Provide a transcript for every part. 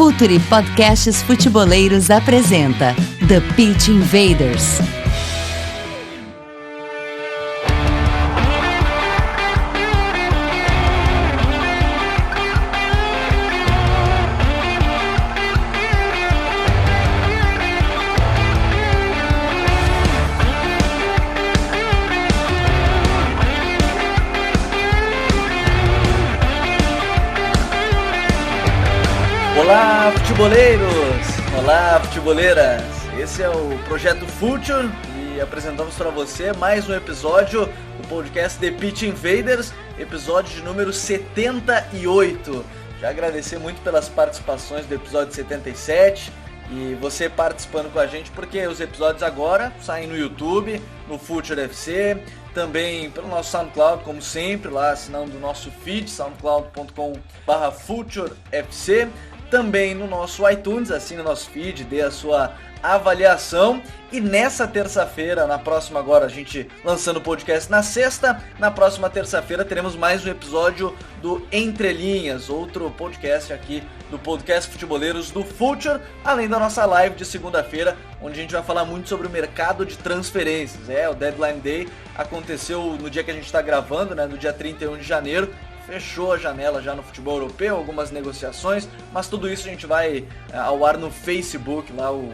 Futuri Podcasts Futeboleiros apresenta The Pitch Invaders. Olá, futeboleiros! Olá, futeboleiras! Esse é o Projeto Future e apresentamos para você mais um episódio do podcast The Pitch Invaders, episódio de número 78. Já agradecer muito pelas participações do episódio 77 e você participando com a gente, porque os episódios agora saem no YouTube, no Future FC, também pelo nosso SoundCloud, como sempre, lá assinando o nosso feed, soundcloud.com/FutureFC. Também no nosso iTunes, assine o nosso feed, dê a sua avaliação. E nessa terça-feira, na próxima agora, a gente lançando o podcast na sexta, na próxima terça-feira teremos mais um episódio do Entre Linhas, outro podcast aqui do Podcast Futeboleiros do Future, além da nossa live de segunda-feira, onde a gente vai falar muito sobre o mercado de transferências. O Deadline Day aconteceu no dia que a gente está gravando, no dia 31 de janeiro, fechou a janela já no futebol europeu, algumas negociações, mas tudo isso a gente vai ao ar no Facebook, lá o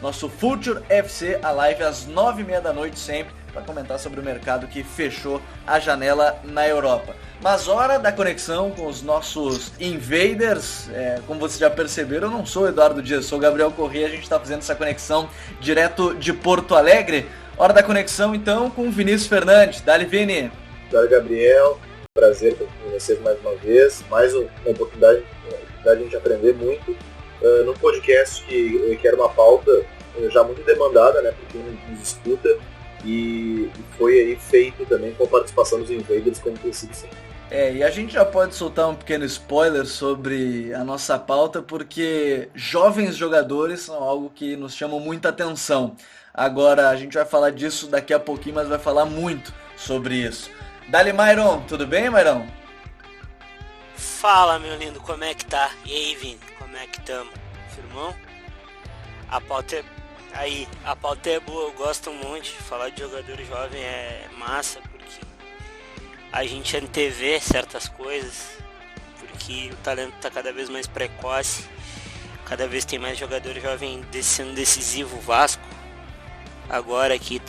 nosso Future FC, a live às 9h30 da noite sempre, para comentar sobre o mercado que fechou a janela na Europa. Mas hora da conexão com os nossos invaders, como vocês já perceberam, eu não sou o Eduardo Dias, sou o Gabriel Corrêa, a gente está fazendo essa conexão direto de Porto Alegre. Hora da conexão então com o Vinícius Fernandes. Dali, Vini! Dali, Gabriel. Prazer conhecer mais uma vez, mais uma oportunidade de a gente aprender muito num podcast que era uma pauta já muito demandada, por quem nos escuta, e foi aí feito também com a participação dos invaders, como tem sido sempre. E a gente já pode soltar um pequeno spoiler sobre a nossa pauta, porque jovens jogadores são algo que nos chamam muita atenção. Agora, a gente vai falar disso daqui a pouquinho, mas vai falar muito sobre isso. Dali, Myron, tudo bem, Myron? Fala, meu lindo, como é que tá? E aí, Vini, como é que tamo? Firmão? A pauta é boa, eu gosto muito. Falar de jogador jovem é massa, porque a gente antevê certas coisas, porque o talento tá cada vez mais precoce, cada vez tem mais jogador jovem sendo decisivo. O Vasco, agora aqui,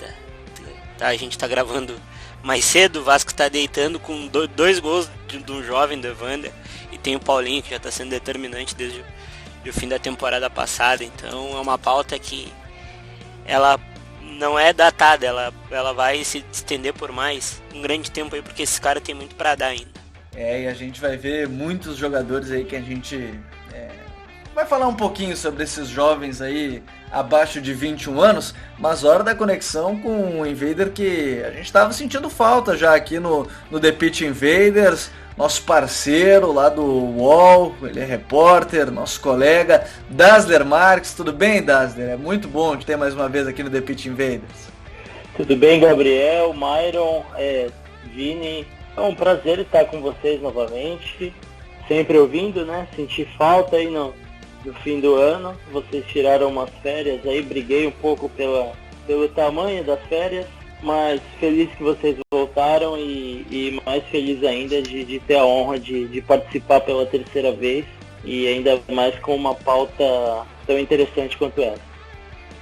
a gente tá gravando mais cedo, o Vasco está deitando com dois gols de um jovem do Evander, e tem o Paulinho que já está sendo determinante desde o fim da temporada passada. Então é uma pauta que ela não é datada, ela vai se estender por mais um grande tempo aí, porque esse cara tem muito para dar ainda. E a gente vai ver muitos jogadores aí que a gente vai falar um pouquinho sobre esses jovens aí abaixo de 21 anos, mas hora da conexão com um invader que a gente estava sentindo falta já aqui no The Pitch Invaders, nosso parceiro lá do UOL, ele é repórter, nosso colega, Dazzler Marques. Tudo bem, Dazzler? É muito bom te ter mais uma vez aqui no The Pitch Invaders. Tudo bem, Gabriel, Myron, Vini, é um prazer estar com vocês novamente, sempre ouvindo, Senti falta aí no fim do ano, vocês tiraram umas férias aí, briguei um pouco pelo tamanho das férias, mas feliz que vocês voltaram e mais feliz ainda de ter a honra de participar pela terceira vez, e ainda mais com uma pauta tão interessante quanto essa.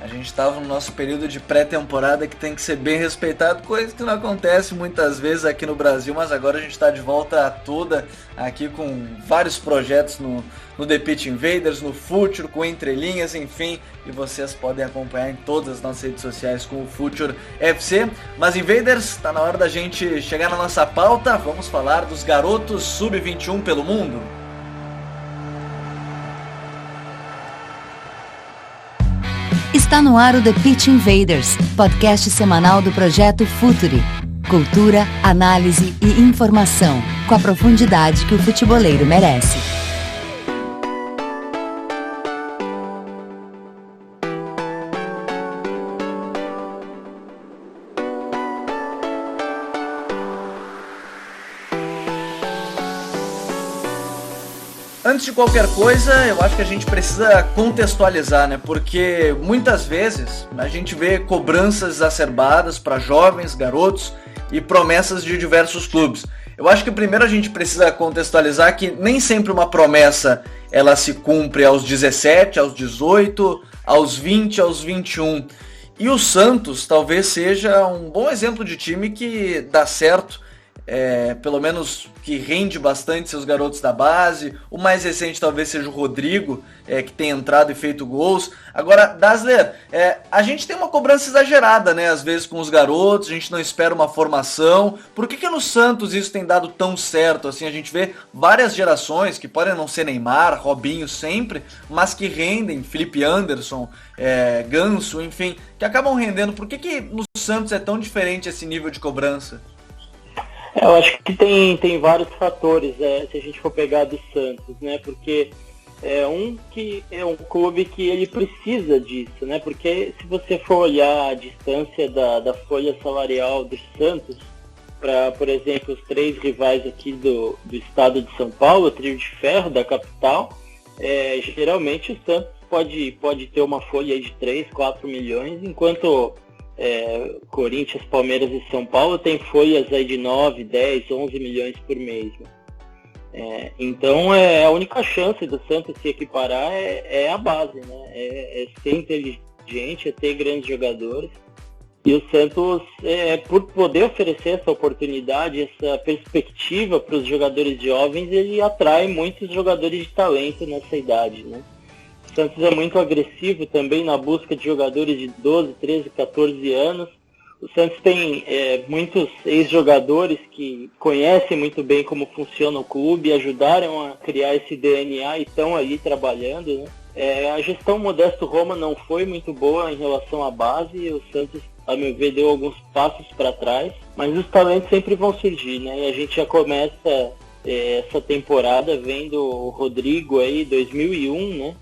A gente estava no nosso período de pré-temporada que tem que ser bem respeitado, coisa que não acontece muitas vezes aqui no Brasil, mas agora a gente está de volta a toda aqui com vários projetos no The Pitch Invaders, no Future, com Entre Linhas, enfim, e vocês podem acompanhar em todas as nossas redes sociais com o Future FC. Mas Invaders, está na hora da gente chegar na nossa pauta, vamos falar dos garotos sub-21 pelo mundo. Está no ar o The Pitch Invaders, podcast semanal do Projeto Futuri. Cultura, análise e informação, com a profundidade que o futeboleiro merece. Antes de qualquer coisa, eu acho que a gente precisa contextualizar, né? Porque muitas vezes a gente vê cobranças exacerbadas para jovens, garotos e promessas de diversos clubes. Eu acho que primeiro a gente precisa contextualizar que nem sempre uma promessa ela se cumpre aos 17, aos 18, aos 20, aos 21. E o Santos talvez seja um bom exemplo de time que dá certo, pelo menos que rende bastante seus garotos da base. O mais recente talvez seja o Rodrigo, que tem entrado e feito gols. Agora, Dassler, a gente tem uma cobrança exagerada, né? Às vezes com os garotos, a gente não espera uma formação. Por que no Santos isso tem dado tão certo? Assim, a gente vê várias gerações que podem não ser Neymar, Robinho sempre, mas que rendem, Felipe Anderson, Ganso, enfim, que acabam rendendo. Por que no Santos é tão diferente esse nível de cobrança? Eu acho que tem vários fatores, se a gente for pegar do Santos, né? Porque que é um clube que ele precisa disso, né? Porque se você for olhar a distância da folha salarial do Santos para, por exemplo, os 3 rivais aqui do estado de São Paulo, o trio de ferro da capital, geralmente o Santos pode ter uma folha aí de 3, 4 milhões, enquanto Corinthians, Palmeiras e São Paulo tem folhas aí de 9, 10, 11 milhões por mês. Né? Então a única chance do Santos se equiparar é a base, né? É ser inteligente, é ter grandes jogadores. E o Santos, por poder oferecer essa oportunidade, essa perspectiva para os jogadores jovens, ele atrai muitos jogadores de talento nessa idade, né? O Santos é muito agressivo também na busca de jogadores de 12, 13, 14 anos. O Santos tem muitos ex-jogadores que conhecem muito bem como funciona o clube, ajudaram a criar esse DNA e estão ali trabalhando, né? A gestão Modesto Roma não foi muito boa em relação à base. O Santos, a meu ver, deu alguns passos para trás, mas os talentos sempre vão surgir, né? E a gente já começa essa temporada vendo o Rodrigo aí, 2001, né?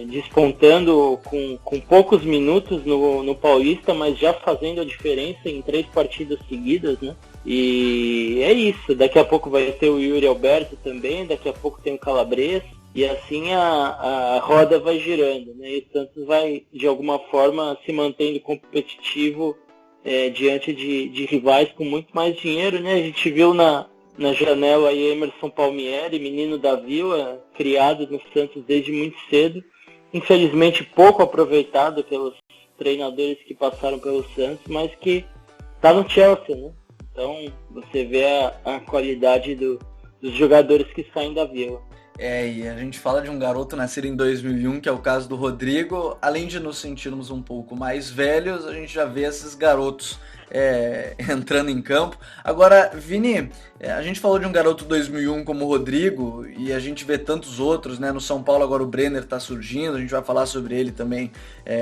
Despontando com poucos minutos no Paulista, mas já fazendo a diferença em 3 partidas seguidas, né? E é isso, daqui a pouco vai ter o Yuri Alberto também, daqui a pouco tem o Calabres, e assim a roda vai girando, né? E o Santos vai, de alguma forma, se mantendo competitivo diante de rivais com muito mais dinheiro, né? A gente viu na janela aí Emerson Palmieri, menino da Vila, criado no Santos desde muito cedo, infelizmente pouco aproveitado pelos treinadores que passaram pelo Santos, mas que está no Chelsea, né? Então você vê a qualidade dos jogadores que saem da Vila. E a gente fala de um garoto nascido em 2001, que é o caso do Rodrigo. Além de nos sentirmos um pouco mais velhos, a gente já vê esses garotos entrando em campo. Agora, Vini, a gente falou de um garoto 2001 como o Rodrigo, e a gente vê tantos outros, né? No São Paulo agora o Brenner está surgindo, a gente vai falar sobre ele também,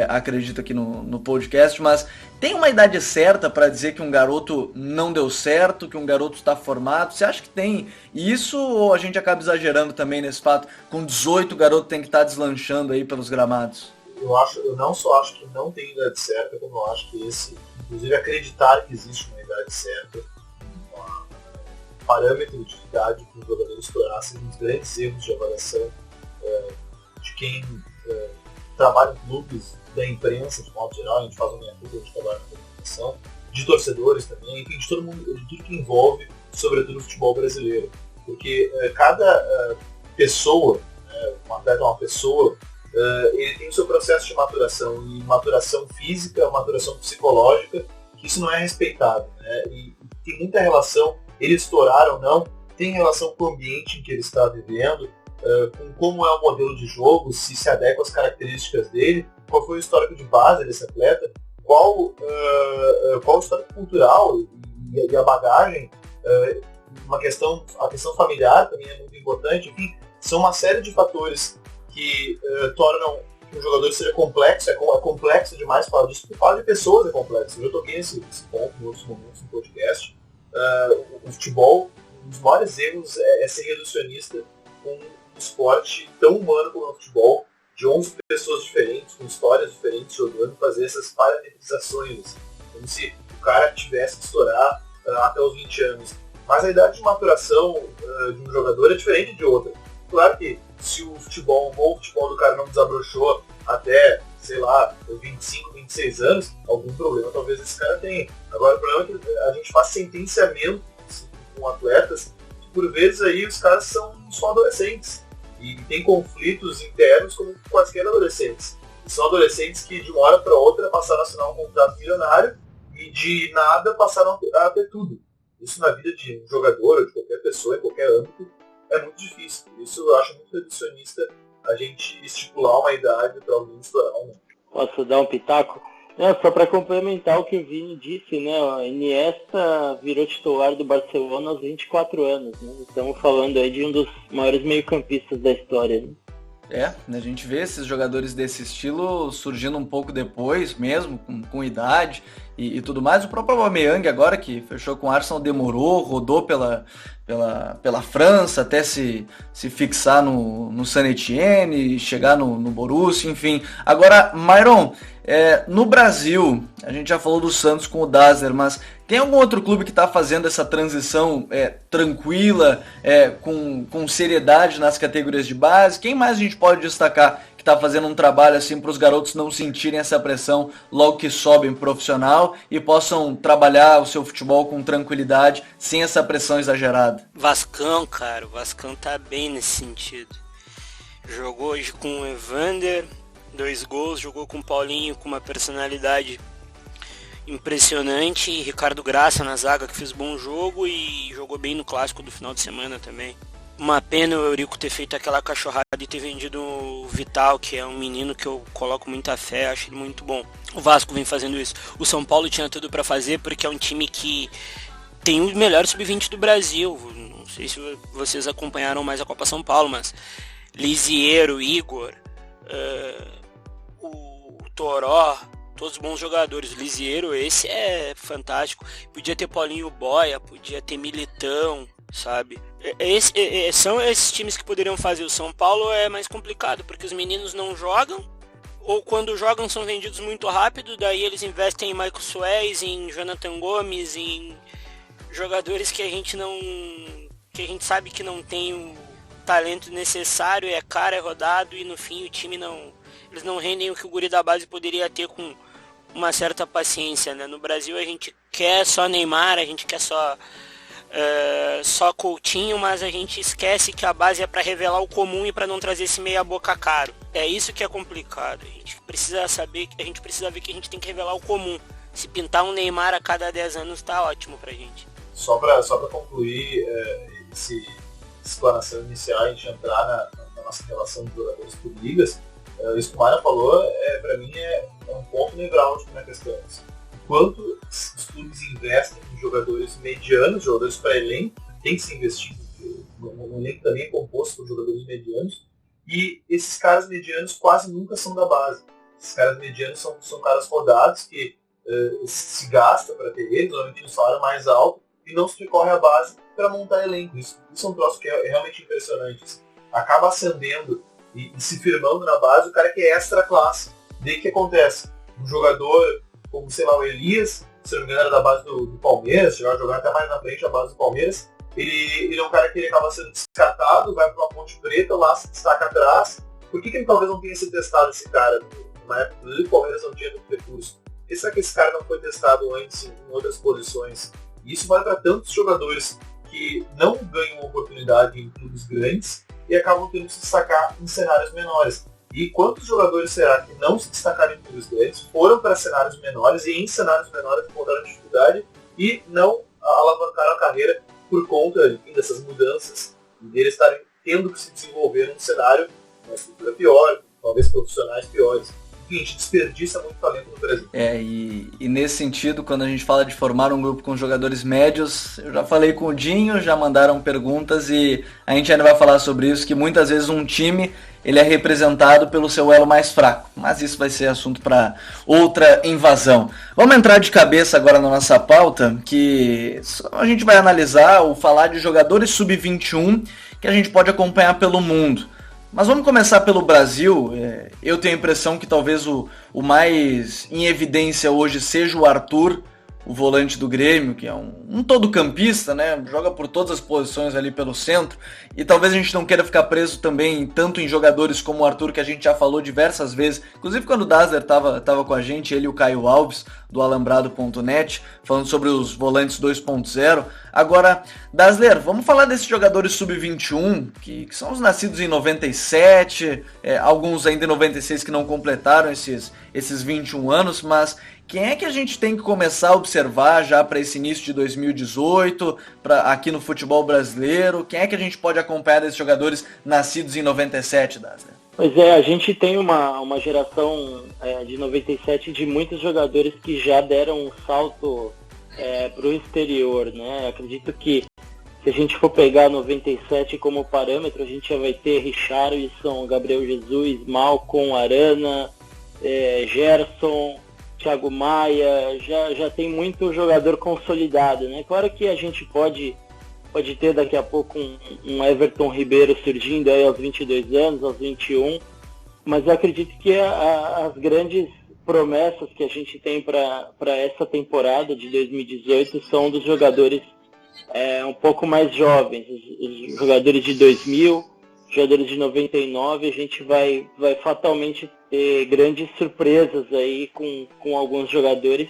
acredito, aqui no podcast, mas tem uma idade certa para dizer que um garoto não deu certo, que um garoto está formado? Você acha que tem isso, ou a gente acaba exagerando também nesse fato? Com 18 o garoto tem que estar deslanchando aí pelos gramados? Eu não só acho que não tem idade certa, como eu acho que inclusive acreditar que existe uma idade certa, um parâmetro de idade para os jogadores estourassem, um dos grandes erros de avaliação de quem trabalha em clubes, da imprensa, de modo geral. A gente faz uma minha-culpa de trabalho na comunicação, de torcedores também, enfim, de todo mundo, de tudo que envolve, sobretudo o futebol brasileiro. Porque cada pessoa, um atleta é uma pessoa, ele tem o seu processo de maturação, e maturação física, maturação psicológica, que isso não é respeitado, né? E tem muita relação, ele estourar ou não, tem relação com o ambiente em que ele está vivendo, com como é o modelo de jogo, se adequa às características dele, qual foi o histórico de base desse atleta, qual o histórico cultural e a bagagem, a questão familiar também é muito importante. Enfim, são uma série de fatores que tornam que um jogador seja complexo. É complexo demais falar disso, porque falar de pessoas é complexo. Eu toquei nesse ponto em outros momentos no podcast. O futebol, um dos maiores erros é ser reducionista com um esporte tão humano como o futebol, de 11 pessoas diferentes, com histórias diferentes jogando, fazer essas parametrizações, como se o cara tivesse que estourar até os 20 anos. Mas a idade de maturação de um jogador é diferente de outra. Claro que se o bom futebol do cara não desabrochou até, sei lá, 25, 26 anos, algum problema talvez esse cara tenha. Agora, o problema é que a gente faz sentenciamento com atletas, que por vezes aí os caras são só adolescentes. E tem conflitos internos como quaisquer adolescentes. E são adolescentes que de uma hora para outra passaram a assinar um contrato milionário e de nada passaram a ter tudo. Isso na vida de um jogador ou de qualquer pessoa, em qualquer âmbito, é muito difícil. Por isso eu acho muito reducionista a gente estipular uma idade para alguém estourar um. Posso dar um pitaco? Só para complementar o que o Vini disse, né? O Iniesta virou titular do Barcelona aos 24 anos, né? Estamos falando aí de um dos maiores meio-campistas da história, né? A gente vê esses jogadores desse estilo surgindo um pouco depois mesmo, com idade e tudo mais. O próprio Aubameyang agora, que fechou com o Arsenal, demorou, rodou pela França até se fixar no Saint-Étienne, chegar no Borussia, enfim. Agora, Myron, no Brasil, a gente já falou do Santos com o Dazzler, mas tem algum outro clube que está fazendo essa transição tranquila, com seriedade nas categorias de base? Quem mais a gente pode destacar que está fazendo um trabalho assim para os garotos não sentirem essa pressão logo que sobem profissional e possam trabalhar o seu futebol com tranquilidade, sem essa pressão exagerada? Vascão, cara, o Vascão tá bem nesse sentido. Jogou hoje com o Evander, 2 gols, jogou com o Paulinho com uma personalidade impressionante, e Ricardo Graça na zaga, que fez bom jogo e jogou bem no clássico do final de semana também. Uma pena o Eurico ter feito aquela cachorrada e ter vendido o Vital, que é um menino que eu coloco muita fé, acho ele muito bom. O Vasco vem fazendo isso. O São Paulo tinha tudo para fazer, porque é um time que tem o melhor sub-20 do Brasil. Não sei se vocês acompanharam mais a Copa São Paulo, mas Lisiero, Igor, o Toró, todos bons jogadores. O Lisiero, esse é fantástico. Podia ter Paulinho Boia, podia ter Militão, sabe? São esses times que poderiam fazer. O São Paulo é mais complicado, porque os meninos não jogam, ou quando jogam são vendidos muito rápido, daí eles investem em Michael Suez, em Jonathan Gomes, em jogadores que a gente sabe que não tem o talento necessário, é caro, é rodado, e no fim o time eles não rendem o que o guri da base poderia ter com uma certa paciência, né? No Brasil a gente quer só Neymar, a gente quer só Coutinho, mas a gente esquece que a base é para revelar o comum e para não trazer esse meia boca caro. É isso que é complicado. A gente precisa ver que a gente tem que revelar o comum. Se pintar um Neymar a cada 10 anos tá ótimo pra gente. Só pra concluir essa explanação inicial, a gente entrar na nossa relação de jogadores por ligas, isso que o Mário falou, pra mim é um ponto nevrálgico na questão. Quanto os clubes investem em jogadores medianos, jogadores para elenco, tem que se investir, o elenco também é composto por jogadores medianos, e esses caras medianos quase nunca são da base. Esses caras medianos são caras rodados que se gasta para ter eles, normalmente um salário mais alto, e não se recorre à base para montar elenco. Isso é um troço que é realmente impressionante. Acaba ascendendo e se firmando na base o cara que é extra classe. Daí o que acontece? Um jogador como, sei lá, o Elias, se não me engano era da base do Palmeiras, chegou a jogar até mais na frente a base do Palmeiras, ele é um cara que ele acaba sendo descartado, vai para uma Ponte Preta, lá se destaca atrás. Por que ele talvez não tenha sido testado, esse cara? Na época do Palmeiras não tinha muito recurso. Por que será que esse cara não foi testado antes em outras posições? E isso vale para tantos jogadores que não ganham oportunidade em clubes grandes e acabam tendo que se destacar em cenários menores. E quantos jogadores será que não se destacaram em clubes grandes, foram para cenários menores e em cenários menores encontraram dificuldade e não alavancaram a carreira por conta, enfim, dessas mudanças e deles estarem tendo que se desenvolver num cenário, uma estrutura pior, talvez profissionais piores. A gente desperdiça muito talento no Brasil. E nesse sentido, quando a gente fala de formar um grupo com jogadores médios, eu já falei com o Dinho, já mandaram perguntas e a gente ainda vai falar sobre isso, que muitas vezes um time ele é representado pelo seu elo mais fraco, mas isso vai ser assunto para outra invasão. Vamos entrar de cabeça agora na nossa pauta, que a gente vai analisar ou falar de jogadores sub-21 que a gente pode acompanhar pelo mundo. Mas vamos começar pelo Brasil. Eu tenho a impressão que talvez o mais em evidência hoje seja o Arthur, o volante do Grêmio, que é um todo-campista, né? Joga por todas as posições ali pelo centro. E talvez a gente não queira ficar preso também tanto em jogadores como o Arthur, que a gente já falou diversas vezes. Inclusive quando o Dazzler tava com a gente, ele e o Caio Alves, do Alambrado.net, falando sobre os volantes 2.0. Agora, Dazzler, vamos falar desses jogadores sub-21, que são os nascidos em 97, alguns ainda em 96 que não completaram esses 21 anos, mas quem é que a gente tem que começar a observar já para esse início de 2018, aqui no futebol brasileiro? Quem é que a gente pode acompanhar desses jogadores nascidos em 97, Dazzler? Pois é, a gente tem uma geração de 97 de muitos jogadores que já deram um salto para o exterior, né? Acredito que se a gente for pegar 97 como parâmetro, a gente já vai ter Richarlison, Gabriel Jesus, Malcom, Arana, Gerson, Thiago Maia, já tem muito jogador consolidado, né? Claro que a gente pode ter daqui a pouco um Everton Ribeiro surgindo aí aos 22 anos, aos 21, mas eu acredito que as grandes promessas que a gente tem para essa temporada de 2018 são dos jogadores um pouco mais jovens, os jogadores de 2000, jogadores de 99, a gente vai fatalmente ter grandes surpresas aí com alguns jogadores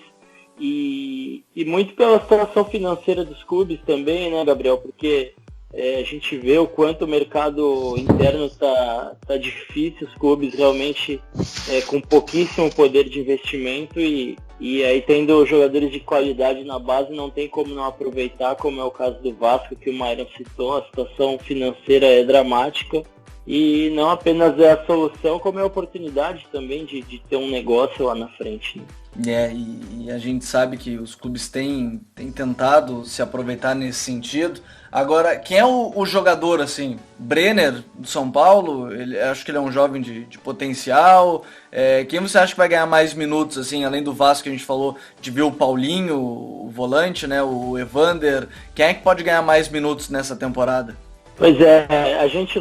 e muito pela situação financeira dos clubes também, né, Gabriel? Porque a gente vê o quanto o mercado interno tá difícil, os clubes realmente com pouquíssimo poder de investimento e aí tendo jogadores de qualidade na base não tem como não aproveitar, como é o caso do Vasco, que o Myron citou. A situação financeira é dramática e não apenas é a solução, como é a oportunidade também de ter um negócio lá na frente, né? E a gente sabe que os clubes têm tentado se aproveitar nesse sentido. Agora, quem é o jogador, assim? Brenner, do São Paulo? Acho que ele é um jovem de potencial. Quem você acha que vai ganhar mais minutos, assim, além do Vasco que a gente falou, de ver o Paulinho, o volante, né? O Evander. Quem é que pode ganhar mais minutos nessa temporada? Pois é, a gente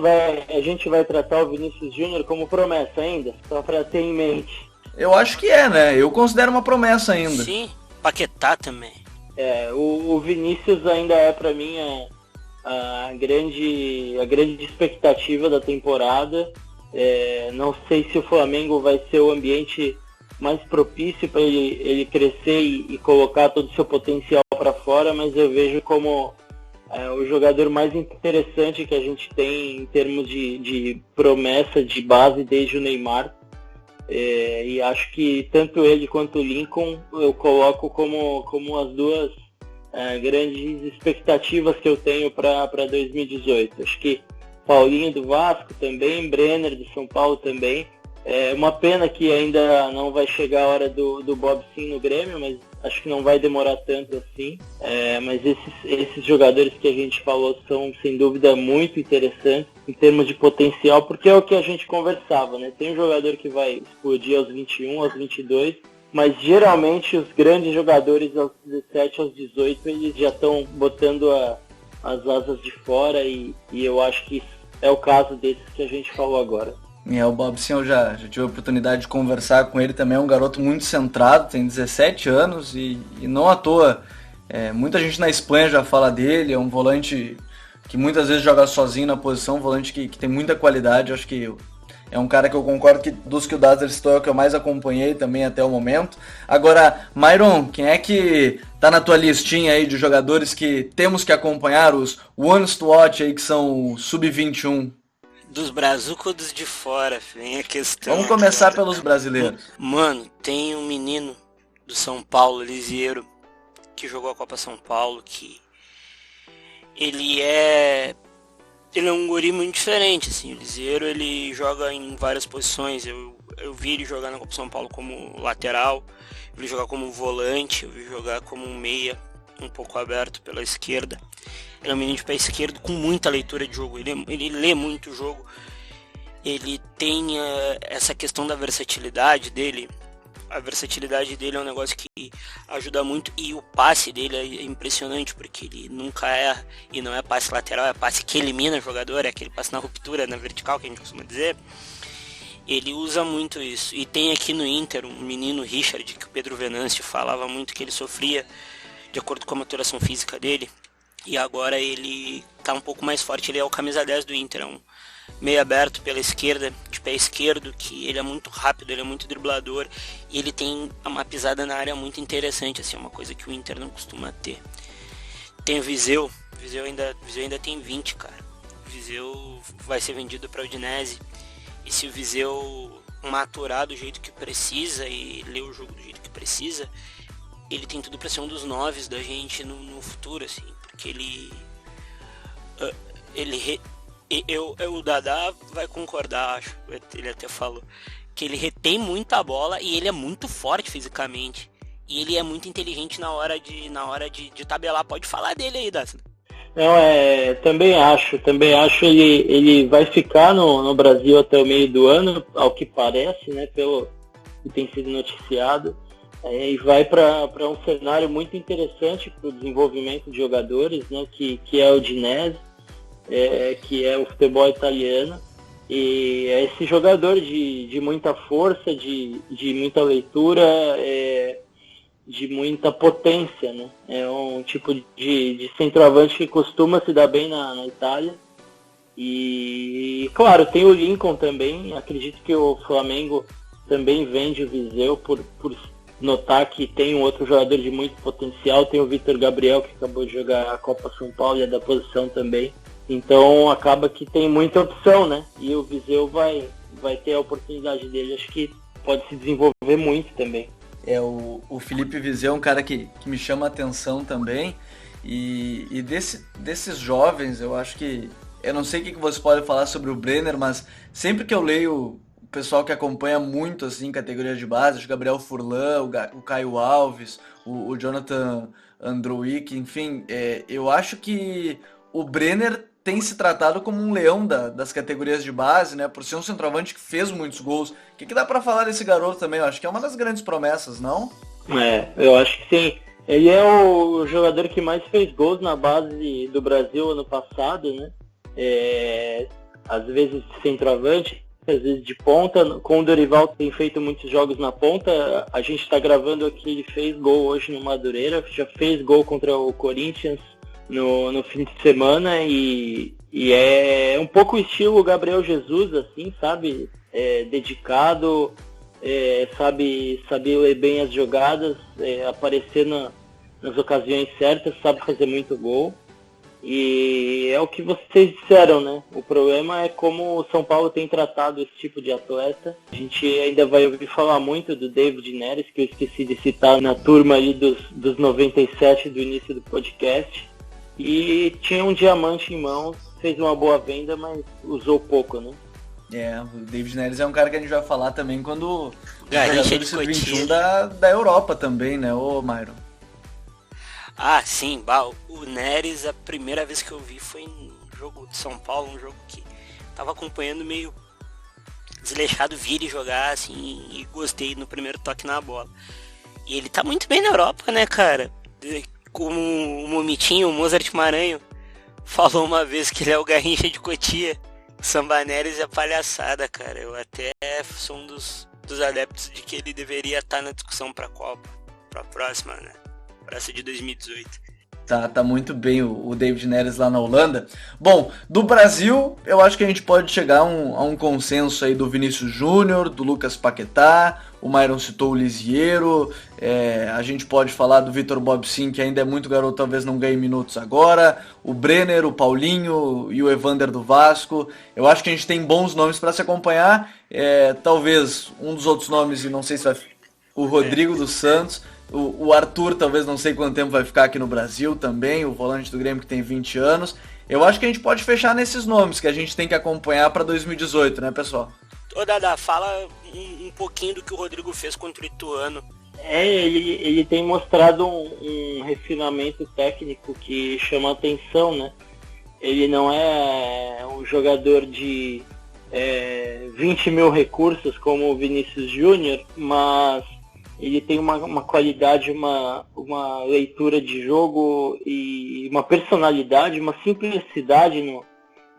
vai tratar o Vinícius Júnior como promessa ainda, só para ter em mente. Eu acho que né? Eu considero uma promessa ainda. Sim, Paquetá também. O Vinícius ainda é para mim a grande expectativa da temporada. Não sei se o Flamengo vai ser o ambiente mais propício para ele crescer e colocar todo o seu potencial para fora, mas eu vejo como o jogador mais interessante que a gente tem em termos de promessa de base desde o Neymar. E acho que tanto ele quanto o Lincoln eu coloco como as duas grandes expectativas que eu tenho para 2018. Acho que Paulinho do Vasco também, Brenner do São Paulo também. É uma pena que ainda não vai chegar a hora do Bob Sim no Grêmio, mas acho que não vai demorar tanto assim. Mas esses jogadores que a gente falou são, sem dúvida, muito interessantes em termos de potencial, porque é o que a gente conversava, né? Tem um jogador que vai explodir aos 21, aos 22, mas geralmente os grandes jogadores aos 17, aos 18, eles já estão botando as asas de fora e eu acho que é o caso desses que a gente falou agora. O Bob Sim, eu já tive a oportunidade de conversar com ele também, é um garoto muito centrado, tem 17 anos e não à toa, muita gente na Espanha já fala dele, é um volante que muitas vezes joga sozinho na posição, um volante que tem muita qualidade. Acho que é um cara que eu concordo que dos que o Dazzler citou é o que eu mais acompanhei também até o momento. Agora, Myron, quem é que tá na tua listinha aí de jogadores que temos que acompanhar, os ones to watch aí, que são sub-21? Dos brazucos de fora, vem a questão. Vamos começar pelos brasileiros. Mano, tem um menino do São Paulo, Lisieiro, que jogou a Copa São Paulo, que ele é um guri muito diferente, assim. O Lisieiro, ele joga em várias posições. Eu vi ele jogar na Copa São Paulo como lateral, eu vi jogar como volante, eu vi jogar como um meia, um pouco aberto pela esquerda. Ele é um menino de pé esquerdo com muita leitura de jogo, ele lê muito o jogo, ele tem essa questão da versatilidade dele. A versatilidade dele é um negócio que ajuda muito, e o passe dele é impressionante, porque ele nunca e não é passe lateral, é passe que elimina o jogador, é aquele passe na ruptura, na vertical, que a gente costuma dizer. Ele usa muito isso. E tem aqui no Inter um menino, Richard, que o Pedro Venâncio falava muito que ele sofria de acordo com a maturação física dele. E agora ele tá um pouco mais forte. Ele é o camisa 10 do Inter, é um meio aberto pela esquerda, de pé esquerdo, que ele é muito rápido, ele é muito driblador. E ele tem uma pisada na área muito interessante, assim, uma coisa que o Inter não costuma ter. Tem o Viseu. Viseu ainda tem 20, cara. O Viseu vai ser vendido para o Udinese. E se o Viseu maturar do jeito que precisa e ler o jogo do jeito que precisa, ele tem tudo para ser um dos 9 da gente no futuro, assim, porque o Dadá vai concordar, acho, ele até falou, que ele retém muita bola e ele é muito forte fisicamente. E ele é muito inteligente na hora de tabelar. Pode falar dele aí, Daça. Não, também acho, ele vai ficar no Brasil até o meio do ano, ao que parece, né, pelo que tem sido noticiado, e vai para um cenário muito interessante para o desenvolvimento de jogadores, né, que é o Udinese, que é o futebol italiano, e é esse jogador de muita força, de muita leitura, de muita potência, né? É um tipo de centroavante que costuma se dar bem na Itália. E, claro, tem o Lincoln também. Acredito que o Flamengo também vende o Viseu por notar que tem um outro jogador de muito potencial. Tem o Vitor Gabriel, que acabou de jogar a Copa São Paulo e é da posição também. Então acaba que tem muita opção, né? E o Viseu vai ter a oportunidade dele. Acho que pode se desenvolver muito também. O Felipe Viseu é um cara que me chama a atenção também. E desses jovens, eu acho que... Eu não sei o que você pode falar sobre o Brenner, mas sempre que eu leio o pessoal que acompanha muito, assim, categoria de base, o Gabriel Furlan, o Caio Alves, o Jonathan Androwick, enfim, eu acho que o Brenner tem se tratado como um leão das categorias de base, né? Por ser um centroavante que fez muitos gols. O que dá pra falar desse garoto também? Eu acho que é uma das grandes promessas, não? Eu acho que sim. Ele é o jogador que mais fez gols na base do Brasil ano passado, né? Às vezes de centroavante, às vezes de ponta. Com o Dorival tem feito muitos jogos na ponta. A gente está gravando aqui, ele fez gol hoje no Madureira, já fez gol contra o Corinthians no fim de semana e é um pouco estilo Gabriel Jesus, assim, sabe? Dedicado, sabe ler bem as jogadas, aparecer nas ocasiões certas, sabe fazer muito gol. E é o que vocês disseram, né? O problema é como o São Paulo tem tratado esse tipo de atleta. A gente ainda vai ouvir falar muito do David Neres, que eu esqueci de citar na turma ali dos 97 do início do podcast. E tinha um diamante em mãos, fez uma boa venda, mas usou pouco, né? O David Neres é um cara que a gente vai falar também quando Garrincha de sub-21 da Europa também, né, ô Myron? Ah, sim, o Neres, a primeira vez que eu vi foi em jogo de São Paulo, um jogo que tava acompanhando meio desleixado, vi ele jogar, assim, e gostei no primeiro toque na bola. E ele tá muito bem na Europa, né, cara? Como o Momitinho, o Mozart Maranhão, falou uma vez que ele é o Garrincha de Cotia. O Samba Neres é palhaçada, cara. Eu até sou um dos adeptos de que ele deveria estar na discussão pra Copa, pra próxima, né? Pra essa de 2018. Tá muito bem o David Neres lá na Holanda. Bom, do Brasil, eu acho que a gente pode chegar a um consenso aí do Vinícius Júnior, do Lucas Paquetá, o Myron citou o Lisiero, a gente pode falar do Vitor Bobsin, que ainda é muito garoto, talvez não ganhe minutos agora, o Brenner, o Paulinho e o Evander do Vasco. Eu acho que a gente tem bons nomes para se acompanhar, talvez um dos outros nomes, e não sei se vai... O Rodrigo dos Santos, o Arthur talvez não sei quanto tempo vai ficar aqui no Brasil também, o volante do Grêmio que tem 20 anos. Eu acho que a gente pode fechar nesses nomes que a gente tem que acompanhar para 2018, né, pessoal? Ô Dada, fala um pouquinho do que o Rodrigo fez contra o Ituano. Ele tem mostrado um refinamento técnico que chama atenção, né? Ele não é um jogador de 20 mil recursos como o Vinícius Júnior, mas ele tem uma qualidade, uma leitura de jogo e uma personalidade, uma simplicidade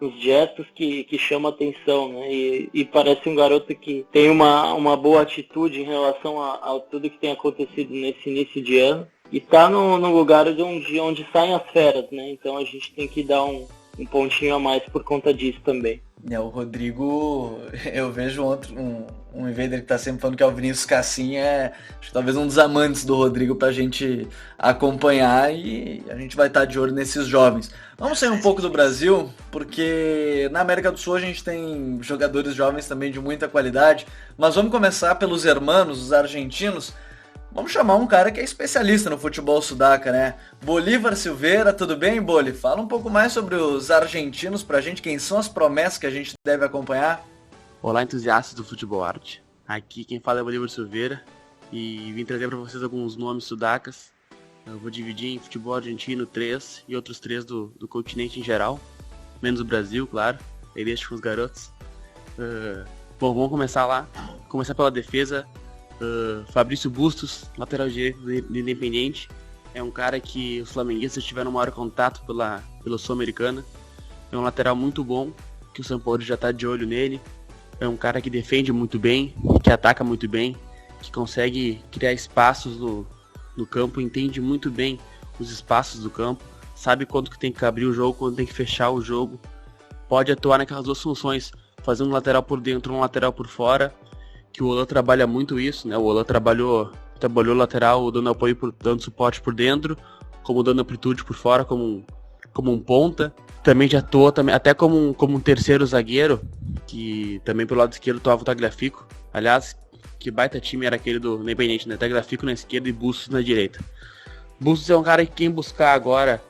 uns gestos que chamam atenção, né? E parece um garoto que tem uma boa atitude em relação a tudo que tem acontecido nesse início de ano. E tá no lugar de onde saem as feras, né? Então a gente tem que dar um pontinho a mais por conta disso também. O Rodrigo, eu vejo um invader que tá sempre falando que é o Vinícius Cassim, acho que talvez um dos amantes do Rodrigo pra gente acompanhar, e a gente vai estar de olho nesses jovens. Vamos sair um pouco do Brasil, porque na América do Sul a gente tem jogadores jovens também de muita qualidade, mas vamos começar pelos hermanos, os argentinos. Vamos chamar um cara que é especialista no futebol sudaca, né? Bolívar Silveira, tudo bem, Boli? Fala um pouco mais sobre os argentinos pra gente, quem são as promessas que a gente deve acompanhar. Olá, entusiastas do futebol arte. Aqui quem fala é Bolívar Silveira e vim trazer para vocês alguns nomes sudacas. Eu vou dividir em futebol argentino 3 e outros 3 do continente em geral, menos o Brasil, claro. Aí deixo com os garotos. Bom, vamos começar lá. Começar pela defesa. Fabrício Bustos, lateral direito do Independiente. É um cara que os flamenguistas tiveram maior contato pela Sul-Americana. É um lateral muito bom, que o São Paulo já está de olho nele. É um cara que defende muito bem, que ataca muito bem, que consegue criar espaços no campo, entende muito bem os espaços do campo, sabe quando que tem que abrir o jogo, quando tem que fechar o jogo. Pode atuar naquelas duas funções, fazer um lateral por dentro, um lateral por fora, que o Olan trabalha muito isso, né? O Olan trabalhou lateral, dando apoio, dando suporte por dentro, como dando amplitude por fora, como um ponta. Também já atuou até como um terceiro zagueiro, que também pelo lado esquerdo atuava o Tagliafico. Aliás, que baita time era aquele do Independiente, né? Tagliafico na esquerda e Bustos na direita. Bustos é um cara que quem buscar agora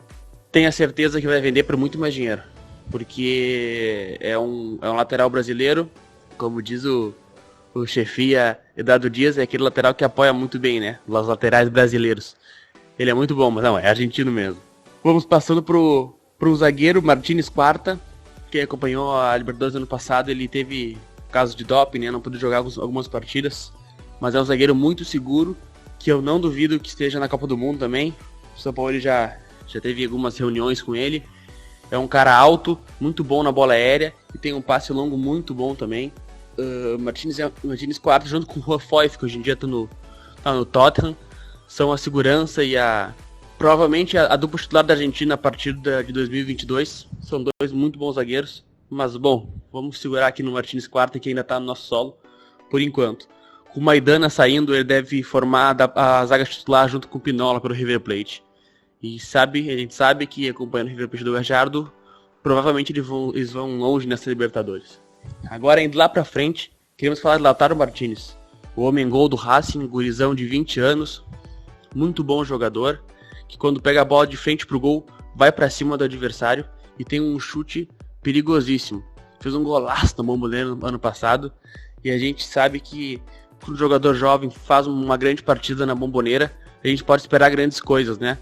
tem a certeza que vai vender por muito mais dinheiro, porque é um lateral brasileiro, como diz o chefia Eduardo Dias, é aquele lateral que apoia muito bem, né? Os laterais brasileiros. Ele é muito bom, mas não, é argentino mesmo. Vamos passando pro zagueiro Martínez Quarta, que acompanhou a Libertadores ano passado. Ele teve caso de doping, né? Não pôde jogar algumas partidas, mas é um zagueiro muito seguro, que eu não duvido que esteja na Copa do Mundo também. O São Paulo já teve algumas reuniões com ele. É um cara alto, muito bom na bola aérea e tem um passe longo muito bom também. Martínez Quarta junto com o Juan Foyth, que hoje em dia tá no Tottenham, são a segurança e provavelmente a dupla titular da Argentina a partir de 2022. São dois muito bons zagueiros, mas bom, vamos segurar aqui no Martínez Quarta, que ainda tá no nosso solo por enquanto. Com o Maidana saindo, ele deve formar a zaga titular junto com o Pinola para o River Plate. E a gente sabe que acompanhando o River Plate do Gallardo, provavelmente eles vão longe nessa Libertadores. Agora, indo lá pra frente, queremos falar de Lautaro Martínez, o homem gol do Racing, gurizão de 20 anos, muito bom jogador, que quando pega a bola de frente pro gol, vai pra cima do adversário e tem um chute perigosíssimo. Fez um golaço no Bomboneira no ano passado, e a gente sabe que quando o jogador jovem faz uma grande partida na Bomboneira, a gente pode esperar grandes coisas, né?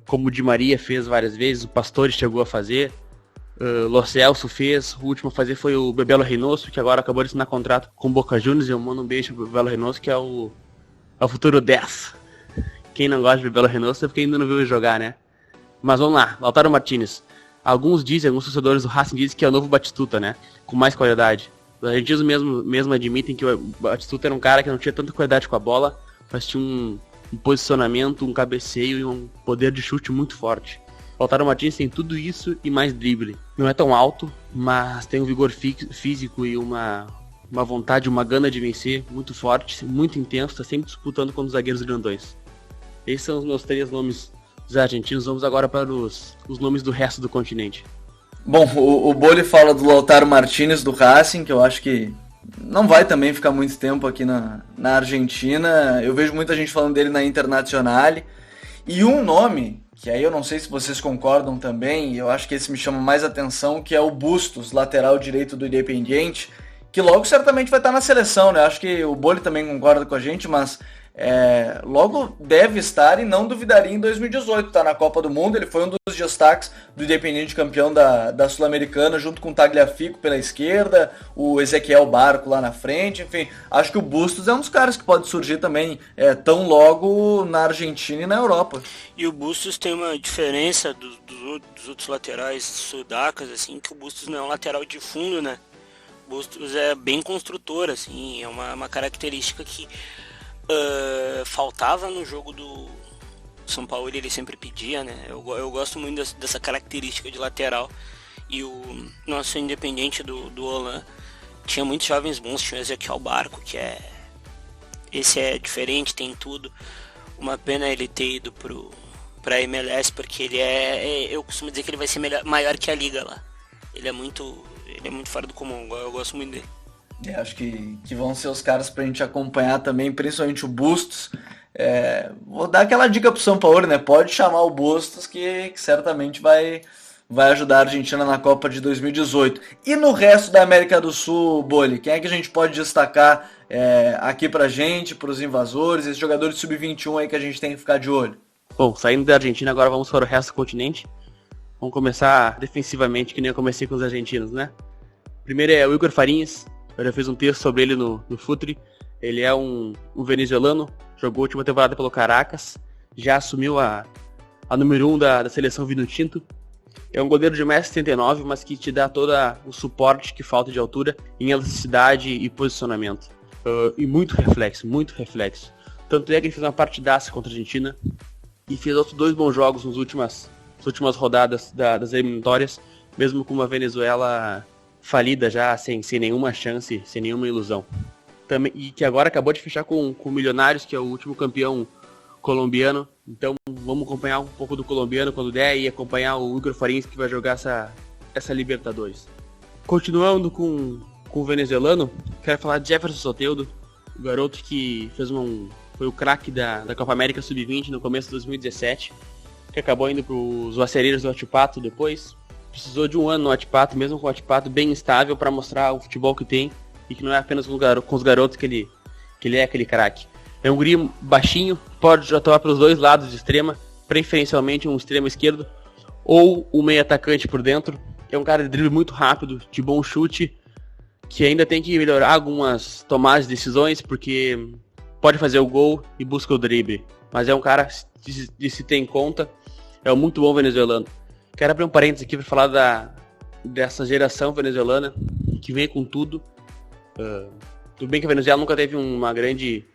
Como o Di Maria fez várias vezes, o Pastore chegou a fazer, Lo Celso fez, o último a fazer foi o Bebelo Reynoso, que agora acabou de assinar contrato com o Boca Juniors. Eu mando um beijo pro Bebelo Reynoso, que é o futuro 10. Quem não gosta de Bebelo Reynoso é porque ainda não viu ele jogar, né? Mas vamos lá, Lautaro Martínez. Alguns torcedores do Racing dizem que é o novo Batistuta, né? Com mais qualidade. Os argentinos mesmo admitem que o Batistuta era um cara que não tinha tanta qualidade com a bola, mas tinha um posicionamento, um cabeceio e um poder de chute muito forte. Lautaro Martínez tem tudo isso e mais drible. Não é tão alto, mas tem um vigor físico e uma vontade, uma gana de vencer muito forte, muito intenso, está sempre disputando com os zagueiros grandões. Esses são os meus 3 nomes dos argentinos. Vamos agora para os nomes do resto do continente. Bom, o Boli fala do Lautaro Martínez do Racing, que eu acho que não vai também ficar muito tempo aqui na Argentina. Eu vejo muita gente falando dele na Internazionale. E um nome, que aí eu não sei se vocês concordam também, e eu acho que esse me chama mais atenção, que é o Bustos, lateral direito do Independiente, que logo certamente vai estar na seleção, né? Acho que o Boli também concorda com a gente, mas logo deve estar e não duvidaria em 2018, tá na Copa do Mundo. Ele foi um dos destaques do Independiente, campeão da Sul-Americana, junto com o Tagliafico pela esquerda, o Ezequiel Barco lá na frente. Enfim, acho que o Bustos é um dos caras que pode surgir também tão logo na Argentina e na Europa. E o Bustos tem uma diferença dos outros laterais sudacas, assim, que o Bustos não é um lateral de fundo, né? O Bustos é bem construtor, assim, é uma característica que faltava no jogo do São Paulo, ele sempre pedia, né? Eu gosto muito dessa característica de lateral. E o nosso Independiente do Holan tinha muitos jovens bons, tinha o Ezequiel Barco, esse é diferente, tem tudo. Uma pena ele ter ido pra MLS, porque ele eu costumo dizer que ele vai ser maior que a Liga lá. Ele é muito fora do comum, eu gosto muito dele. Acho que vão ser os caras pra gente acompanhar também, principalmente o Bustos. Vou dar aquela dica pro São Paulo, né? Pode chamar o Bustos, que certamente vai ajudar a Argentina na Copa de 2018. E no resto da América do Sul, Boli, quem é que a gente pode destacar aqui pra gente, pros invasores, esses jogadores sub-21 aí que a gente tem que ficar de olho? Bom, saindo da Argentina, agora vamos para o resto do continente. Vamos começar defensivamente, que nem eu comecei com os argentinos, né? Primeiro é o Wilker Fariñas. Eu já fiz um texto sobre ele no Futuri. Ele é um venezuelano, jogou a última temporada pelo Caracas, já assumiu a número 1 da seleção Vinotinto. É um goleiro de 1,79 m, mas que te dá todo o suporte que falta de altura em elasticidade e posicionamento. E muito reflexo. Tanto é que ele fez uma partidaça contra a Argentina e fez outros 2 bons jogos nas últimas rodadas das eliminatórias, mesmo com uma Venezuela falida já, sem nenhuma chance, sem nenhuma ilusão. Também, e que agora acabou de fechar com o Milionários, que é o último campeão colombiano. Então vamos acompanhar um pouco do colombiano quando der e acompanhar o Wilker Fariñas, que vai jogar essa Libertadores. Continuando com o venezuelano, quero falar de Jefferson Soteldo, o garoto que foi o craque da Copa América Sub-20 no começo de 2017, que acabou indo para os Vacereiros do Huachipato depois. Precisou de um ano no Huachipato, mesmo com o Huachipato bem instável, para mostrar o futebol que tem e que não é apenas com os garotos que ele é aquele craque. É um guri baixinho, pode atuar pelos 2 lados de extrema, preferencialmente um extremo esquerdo ou um meio atacante por dentro. É um cara de drible muito rápido, de bom chute, que ainda tem que melhorar algumas tomadas de decisões, porque pode fazer o gol e busca o drible. Mas é um cara de se ter em conta, é um muito bom venezuelano. Quero abrir um parênteses aqui para falar dessa geração venezuelana que vem com tudo. Tudo bem que a Venezuela nunca teve uma grande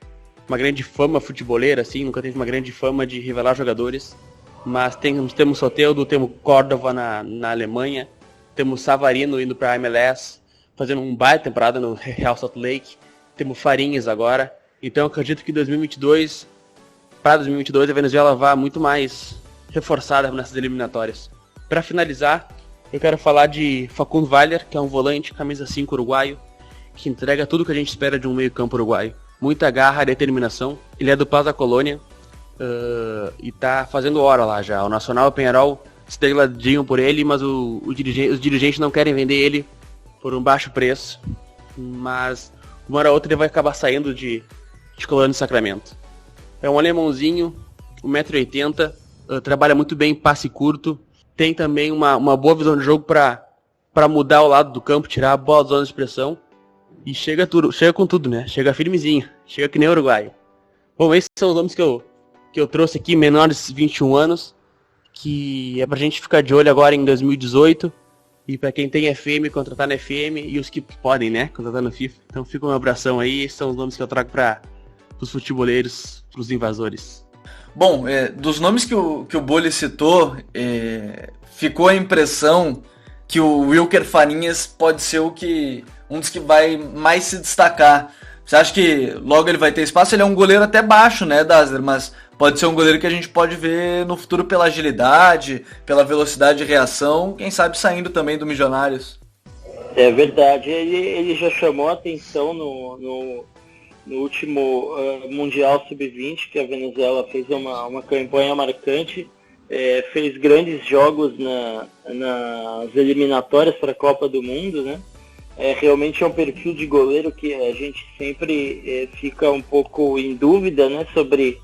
fama futeboleira, assim, nunca teve uma grande fama de revelar jogadores, mas temos Soteldo, temos Córdoba na Alemanha, temos Savarino indo para a MLS, fazendo um baita temporada no Real Salt Lake, temos Fariñas agora. Então eu acredito que 2022 a Venezuela vá muito mais reforçada nessas eliminatórias. Para finalizar, eu quero falar de Facundo Valler, que é um volante, camisa 5 uruguaio, que entrega tudo que a gente espera de um meio-campo uruguaio. Muita garra, determinação. Ele é do Plaza Colônia e tá fazendo hora lá já. O Nacional e o Peñarol se degladiam por ele, mas os dirigentes não querem vender ele por um baixo preço. Mas uma hora ou outra ele vai acabar saindo de Colônia do Sacramento. É um alemãozinho, 1,80 m, trabalha muito bem, passe curto. Tem também uma boa visão de jogo para mudar o lado do campo, tirar a bola da zona de pressão. E chega com tudo, né? Chega firmezinho, chega que nem uruguaio. Bom, esses são os nomes que eu trouxe aqui, menores de 21 anos, que é pra gente ficar de olho agora em 2018. E pra quem tem FM, contratar na FM, e os que podem, né, contratar no FIFA. Então fica um abração aí, esses são os nomes que eu trago pros futeboleiros, pros invasores. Bom, dos nomes que o Boli citou, ficou a impressão que o Wilker Fariñas pode ser um dos que vai mais se destacar. Você acha que logo ele vai ter espaço? Ele é um goleiro até baixo, né, Dazzler? Mas pode ser um goleiro que a gente pode ver no futuro pela agilidade, pela velocidade de reação, quem sabe saindo também do Milionários. É verdade, ele já chamou a atenção no último Mundial Sub-20, que a Venezuela fez uma campanha marcante, fez grandes jogos nas eliminatórias para a Copa do Mundo, né? realmente é um perfil de goleiro que a gente sempre fica um pouco em dúvida, né, sobre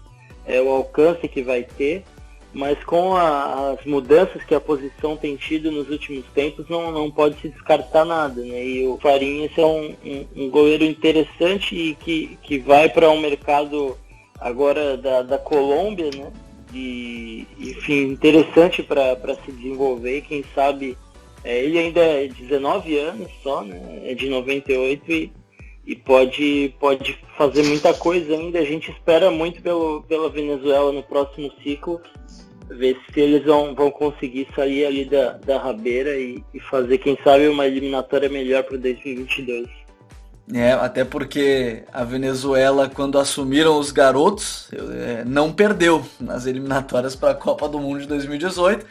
o alcance que vai ter, mas com as mudanças que a posição tem tido nos últimos tempos, não pode se descartar nada, né? E o Farinhas é um goleiro interessante e que vai para um mercado agora da Colômbia, né? E, enfim, interessante para se desenvolver. Quem sabe, ele ainda é 19 anos só, né? É de 98 e pode fazer muita coisa ainda. A gente espera muito pela Venezuela no próximo ciclo, ver se eles vão conseguir sair ali da rabeira e fazer, quem sabe, uma eliminatória melhor para 2022. Até porque a Venezuela, quando assumiram os garotos, não perdeu nas eliminatórias para a Copa do Mundo de 2018.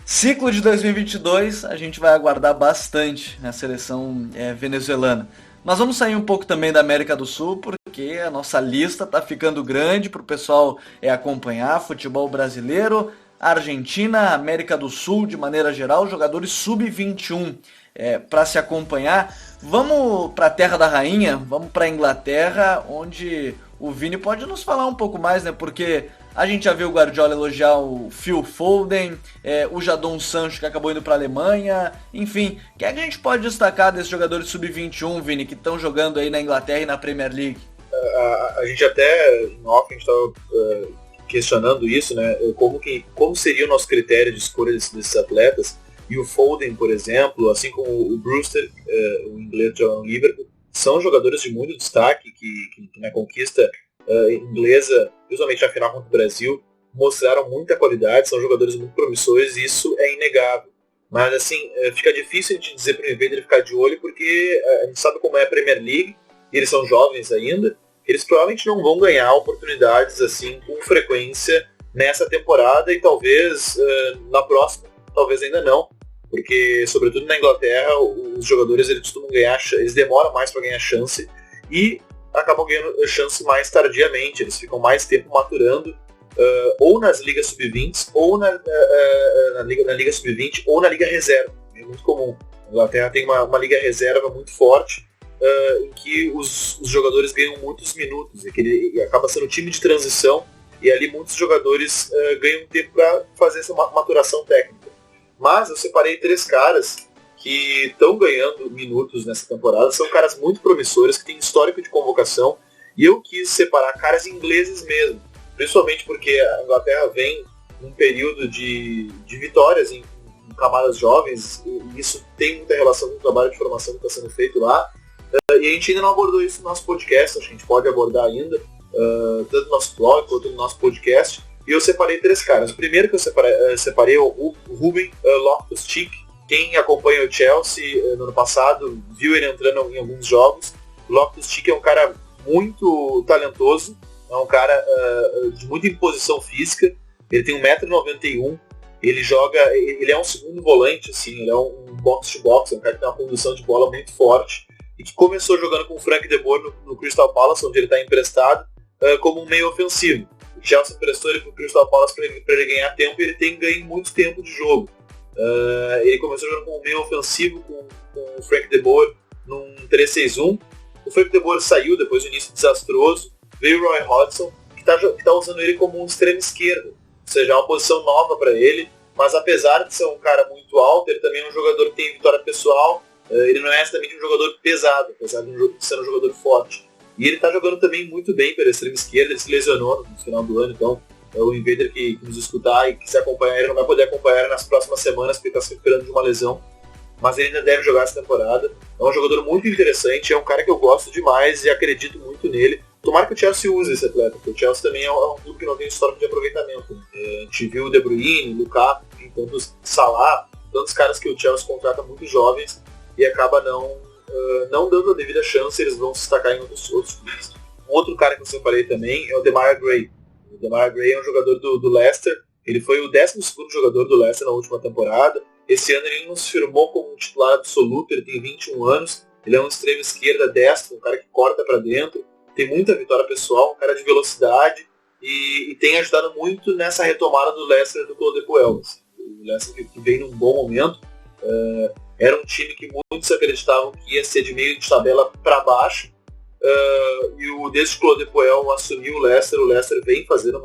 Ciclo de 2022, a gente vai aguardar bastante a seleção venezuelana. Mas vamos sair um pouco também da América do Sul, porque a nossa lista está ficando grande para o pessoal acompanhar futebol brasileiro, Argentina, América do Sul, de maneira geral, jogadores sub-21 para se acompanhar. Vamos para a Terra da Rainha, vamos para a Inglaterra, onde o Vini pode nos falar um pouco mais, né? Porque a gente já viu o Guardiola elogiar o Phil Foden, o Jadon Sancho, que acabou indo para a Alemanha. Enfim, o que é que a gente pode destacar desses jogadores sub-21, Vini, que estão jogando aí na Inglaterra e na Premier League? A gente até, em off, a gente estava questionando isso, né? Como seria o nosso critério de escolha desses atletas? E o Foden, por exemplo, assim como o Brewster, o inglês jogando no Liverpool, são jogadores de muito destaque que na conquista inglesa, principalmente na final contra o Brasil, mostraram muita qualidade, são jogadores muito promissores e isso é inegável. Mas assim, fica difícil a gente dizer para o Invader ficar de olho, porque a gente sabe como é a Premier League, e eles são jovens ainda, eles provavelmente não vão ganhar oportunidades assim com frequência nessa temporada e talvez na próxima, talvez ainda não, porque sobretudo na Inglaterra os jogadores eles costumam ganhar, eles demoram mais para ganhar chance e acabam ganhando chance mais tardiamente, eles ficam mais tempo maturando ou nas ligas sub-20 ou na liga sub-20 ou na liga reserva. É muito comum. A Inglaterra tem uma liga reserva muito forte em que os jogadores ganham muitos minutos e que ele acaba sendo um time de transição e ali muitos jogadores ganham tempo para fazer essa maturação técnica. Mas eu separei 3 caras que estão ganhando minutos nessa temporada, são caras muito promissores, que têm histórico de convocação, e eu quis separar caras ingleses mesmo, principalmente porque a Inglaterra vem num período de vitórias em camadas jovens, e isso tem muita relação com o trabalho de formação que está sendo feito lá, e a gente ainda não abordou isso no nosso podcast, acho que a gente pode abordar ainda, tanto no nosso blog quanto no nosso podcast, e eu separei 3 caras. O primeiro que eu separei é o Ruben Loftus-Cheek. Quem acompanha o Chelsea no ano passado viu ele entrando em alguns jogos. O Loftus-Cheek é um cara muito talentoso, é um cara de muita imposição física, ele tem 1,91 m, ele é um segundo volante, assim, ele é um box-to-box, é um cara que tem uma condução de bola muito forte, e que começou jogando com o Frank de Boer no Crystal Palace, onde ele está emprestado, como um meio ofensivo. O Chelsea emprestou ele para o Crystal Palace para ele ganhar tempo, e ele tem ganho muito tempo de jogo. Ele começou jogando com um meio ofensivo com o Frank de Boer num 3-6-1. O Frank de Boer saiu depois do início desastroso, veio o Roy Hodgson, que está usando ele como um extremo esquerdo, ou seja, é uma posição nova para ele, mas apesar de ser um cara muito alto, ele também é um jogador que tem vitória pessoal, ele não é exatamente um jogador pesado, apesar de ser um jogador forte. E ele está jogando também muito bem pela extrema esquerda, ele se lesionou no final do ano, então o Invader que nos escutar e quiser acompanhar, ele não vai poder acompanhar nas próximas semanas porque está se recuperando de uma lesão, mas ele ainda deve jogar essa temporada. É um jogador muito interessante, é um cara que eu gosto demais e acredito muito nele. Tomara que o Chelsea use esse atleta, porque o Chelsea também é um clube que não tem histórico de aproveitamento. A gente viu o De Bruyne, o Lukaku, tantos Salah, tantos caras que o Chelsea contrata muito jovens e acaba não dando a devida chance, eles vão se destacar em outros clubes. Um outro cara que eu separei também é o Demarai Gray. O Demarai Gray é um jogador do Leicester, ele foi o 12º jogador do Leicester na última temporada. Esse ano ele não se firmou como um titular absoluto, ele tem 21 anos, ele é um extremo esquerda destro, um cara que corta para dentro, tem muita vitória pessoal, um cara de velocidade e tem ajudado muito nessa retomada do Leicester do Claude Puel. O Leicester que vem num bom momento. Era um time que muitos acreditavam que ia ser de meio de tabela para baixo, desde que o Claude Puel assumiu o Leicester vem fazendo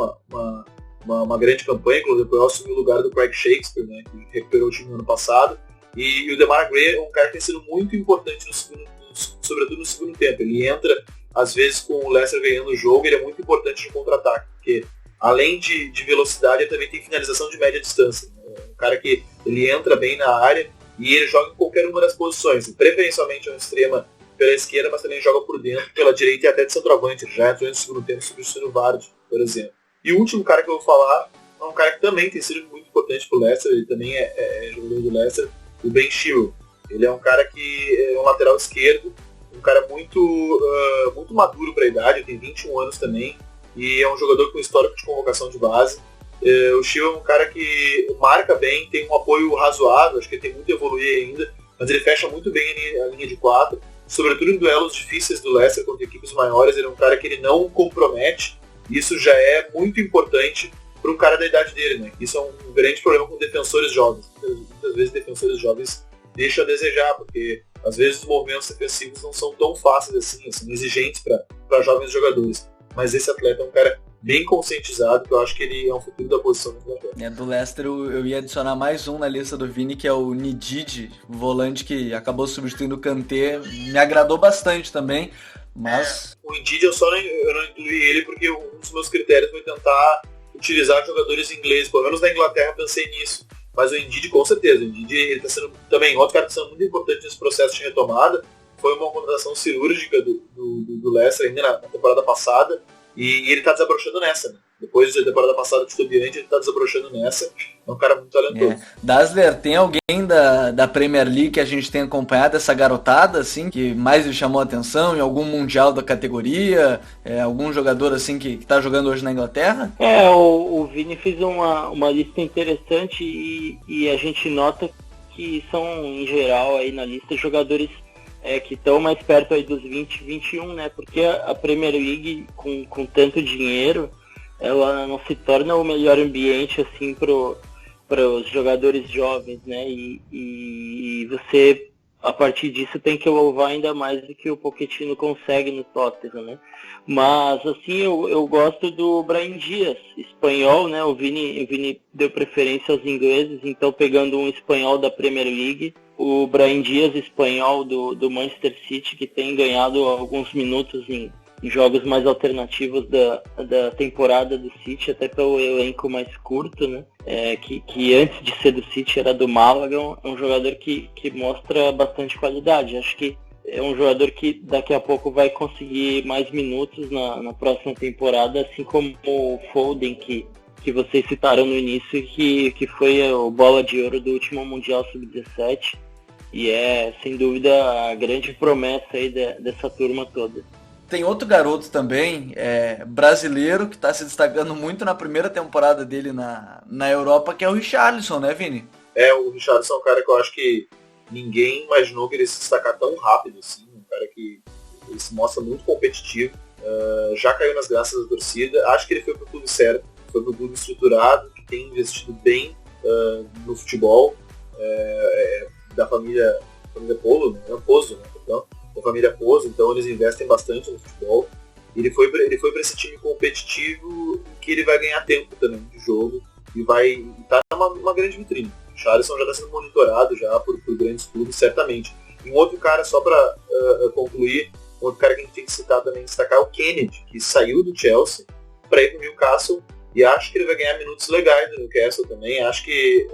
uma grande campanha. O Claude Puel assumiu o lugar do Craig Shakespeare, né, que recuperou o time no ano passado, e o Demarai Gray é um cara que tem sido muito importante, sobretudo no segundo tempo. Ele entra, às vezes, com o Leicester ganhando o jogo, ele é muito importante de contra-ataque, porque além de velocidade, ele também tem finalização de média distância. É um cara que ele entra bem na área e ele joga em qualquer uma das posições. Preferencialmente é um extrema pela esquerda, mas também joga por dentro, pela direita e até de centroavante. Ele já entrou no segundo tempo substituindo o Vardy, por exemplo. E o último cara que eu vou falar é um cara que também tem sido muito importante pro Leicester, ele também é jogador do Leicester, o Ben Chilwell. Ele é um cara que é um lateral esquerdo, um cara muito maduro para a idade, ele tem 21 anos também, e é um jogador com histórico de convocação de base. O Chilwell é um cara que marca bem, tem um apoio razoável, acho que ele tem muito a evoluir ainda, mas ele fecha muito bem a linha de 4, sobretudo em duelos difíceis do Leicester contra equipes maiores. Ele é um cara que ele não compromete, isso já é muito importante para um cara da idade dele, né? Isso é um grande problema com defensores jovens. Muitas vezes defensores jovens deixam a desejar, porque às vezes os movimentos defensivos não são tão fáceis assim exigentes para jovens jogadores. Mas esse atleta é um cara bem conscientizado, que eu acho que ele é um futuro da posição do Inglaterra. Do Leicester eu ia adicionar mais um na lista do Vini, que é o Ndidi, o volante que acabou substituindo o Kanté. Me agradou bastante também, mas... O Ndidi eu não incluí ele porque um dos meus critérios foi tentar utilizar jogadores ingleses, pelo menos na Inglaterra eu pensei nisso. Mas o Ndidi, com certeza, o Ndidi ele está sendo também outro cara que está sendo muito importante nesse processo de retomada. Foi uma contratação cirúrgica do Leicester ainda na temporada passada, e ele está desabrochando nessa, né? Depois da temporada passada de Estudiante, ele está desabrochando nessa. É um cara muito talentoso. Dazzler, tem alguém da Premier League que a gente tem acompanhado, essa garotada, assim, que mais lhe chamou a atenção em algum mundial da categoria? Algum jogador, assim, que está jogando hoje na Inglaterra? O Vini fez uma lista interessante e a gente nota que são, em geral, aí na lista, jogadores que estão mais perto aí dos 20, 21, né? Porque a Premier League, com tanto dinheiro, ela não se torna o melhor ambiente, assim, para os jogadores jovens, né? E você, a partir disso, tem que louvar ainda mais do que o Pochettino consegue no Tottenham, né? Mas, assim, eu gosto do Brahim Dias, espanhol, né? O Vini deu preferência aos ingleses, então pegando um espanhol da Premier League, o Brahim Dias, espanhol do Manchester City, que tem ganhado alguns minutos em jogos mais alternativos da temporada do City, até pelo elenco mais curto, né? Que antes de ser do City era do Málaga, é um jogador que mostra bastante qualidade. Acho que é um jogador que daqui a pouco vai conseguir mais minutos na próxima temporada, assim como o Foden, que vocês citaram no início, que foi o bola de ouro do último Mundial Sub-17, e é, sem dúvida, a grande promessa aí dessa turma toda. Tem outro garoto também, brasileiro, que está se destacando muito na primeira temporada dele na Europa, que é o Richarlison, né, Vini? O Richarlison é um cara que eu acho que ninguém imaginou que ele se destacar tão rápido, assim, um cara que ele se mostra muito competitivo, já caiu nas graças da torcida, acho que ele foi pro clube certo, foi pro clube estruturado, que tem investido bem no futebol, da família Polo, né? Pozo, né? Então, da família Pozo, então eles investem bastante no futebol. Ele foi para esse time competitivo que ele vai ganhar tempo também de jogo e vai estar numa grande vitrine. O Richarlison já está sendo monitorado já por grandes clubes, certamente. E um outro cara, só para concluir, um outro cara que a gente tem que citar também, destacar é o Kennedy, que saiu do Chelsea para ir para o Newcastle, e acho que ele vai ganhar minutos legais no Newcastle também. Acho que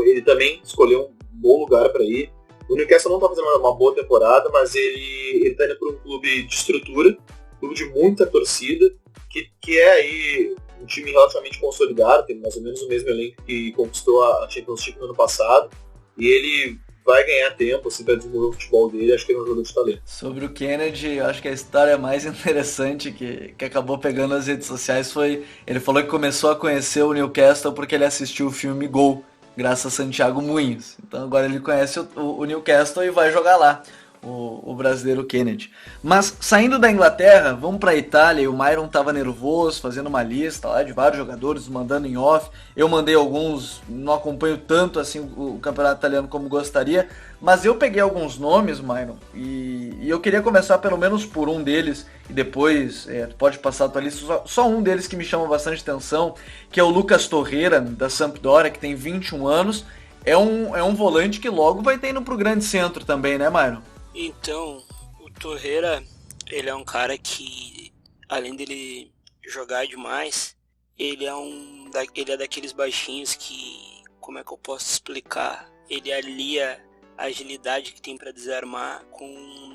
ele também escolheu um bom lugar para ir. O Newcastle não está fazendo uma boa temporada, mas ele está indo para um clube de estrutura, um clube de muita torcida, que é aí um time relativamente consolidado, tem mais ou menos o mesmo elenco que conquistou a Championship no ano passado, e ele vai ganhar tempo assim, para desenvolver o futebol dele. Acho que ele é um jogador de talento. Sobre o Kennedy, eu acho que a história mais interessante que acabou pegando nas redes sociais foi, ele falou que começou a conhecer o Newcastle porque ele assistiu o filme Gol, graças a Santiago Munhoz. Então agora ele conhece o Newcastle e vai jogar lá. o brasileiro Kennedy. Mas saindo da Inglaterra, vamos para a Itália, e o Myron estava nervoso, fazendo uma lista lá de vários jogadores, mandando em off. Eu mandei alguns, não acompanho tanto assim o campeonato italiano como gostaria, mas eu peguei alguns nomes, Myron, e eu queria começar pelo menos por um deles, e depois pode passar a tua lista, só um deles que me chama bastante atenção, que é o Lucas Torreira, da Sampdoria, que tem 21 anos, é um volante que logo vai ter indo pro grande centro também, né, Myron? Então, o Torreira, ele é um cara que, além dele jogar demais, ele é daqueles baixinhos que, como é que eu posso explicar? Ele alia a agilidade que tem para desarmar com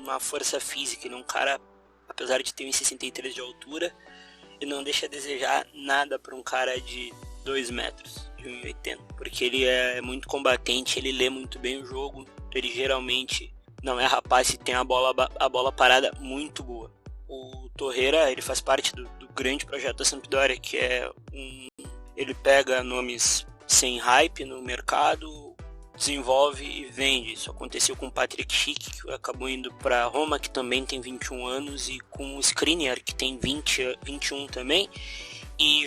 uma força física. Ele é um cara, apesar de ter 1,63 de altura, ele não deixa a desejar nada para um cara de 2 metros, de 1,80. Porque ele é muito combatente, ele lê muito bem o jogo, ele geralmente não é rapaz e tem a bola parada muito boa. O Torreira, ele faz parte do grande projeto da Sampdoria, que é ele pega nomes sem hype no mercado, desenvolve e vende. Isso aconteceu com o Patrick Schick, que acabou indo para Roma, que também tem 21 anos, e com o Skriniar, que tem 21 também, e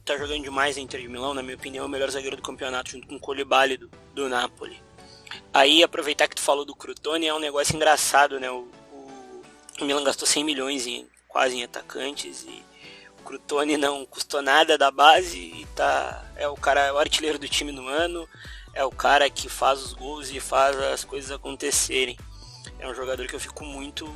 tá jogando demais na Inter de Milão. Na minha opinião, é o melhor zagueiro do campeonato, junto com o Koulibaly do Napoli. Aí, aproveitar que tu falou do Crotone, é um negócio engraçado, né? O Milan gastou 100 milhões quase em atacantes, e o Crotone não custou nada da base, e é o artilheiro do time no ano, é o cara que faz os gols e faz as coisas acontecerem. É um jogador que eu fico muito,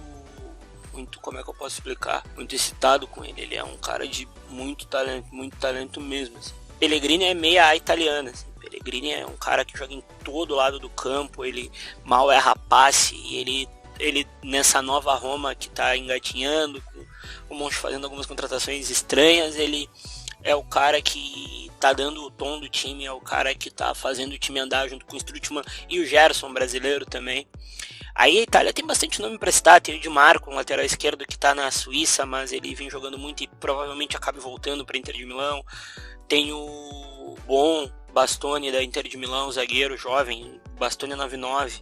como é que eu posso explicar? Muito excitado com ele. Ele é um cara de muito talento mesmo, assim. Pellegrini é meia italiana, assim. Pellegrini é um cara que joga em todo lado do campo, ele mal erra passe, e ele nessa nova Roma que tá engatinhando, com o Monchi fazendo algumas contratações estranhas, ele é o cara que tá dando o tom do time, é o cara que tá fazendo o time andar junto com o Strootman e o Gerson, brasileiro também. Aí a Itália tem bastante nome para citar, tem o Di Marco, um lateral esquerdo que tá na Suíça, mas ele vem jogando muito e provavelmente acabe voltando para Inter de Milão. Tem o Bastoni da Inter de Milão, zagueiro jovem, Bastoni 99.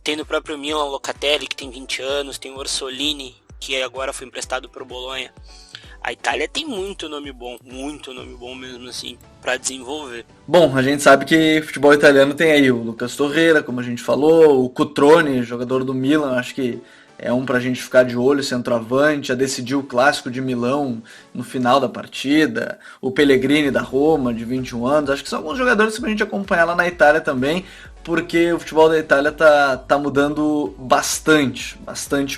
Tem no próprio Milan o Locatelli, que tem 20 anos, tem o Orsolini, que agora foi emprestado para o Bolonha. A Itália tem muito nome bom mesmo assim, para desenvolver. Bom, a gente sabe que o futebol italiano tem aí o Lucas Torreira, como a gente falou, o Cutrone, jogador do Milan, acho que é um pra gente ficar de olho, centroavante, já decidiu o clássico de Milão no final da partida, o Pellegrini da Roma, de 21 anos, acho que são alguns jogadores pra gente acompanhar lá na Itália também, porque o futebol da Itália tá mudando bastante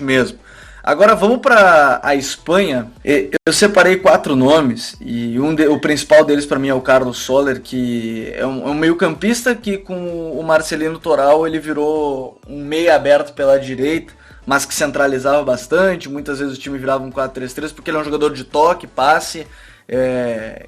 mesmo. Agora vamos para a Espanha. Eu separei 4 nomes e o principal deles para mim é o Carlos Soler, que é um meio-campista que com o Marcelino Toral ele virou um meia aberto pela direita, mas que centralizava bastante. Muitas vezes o time virava um 4-3-3 porque ele é um jogador de toque, passe,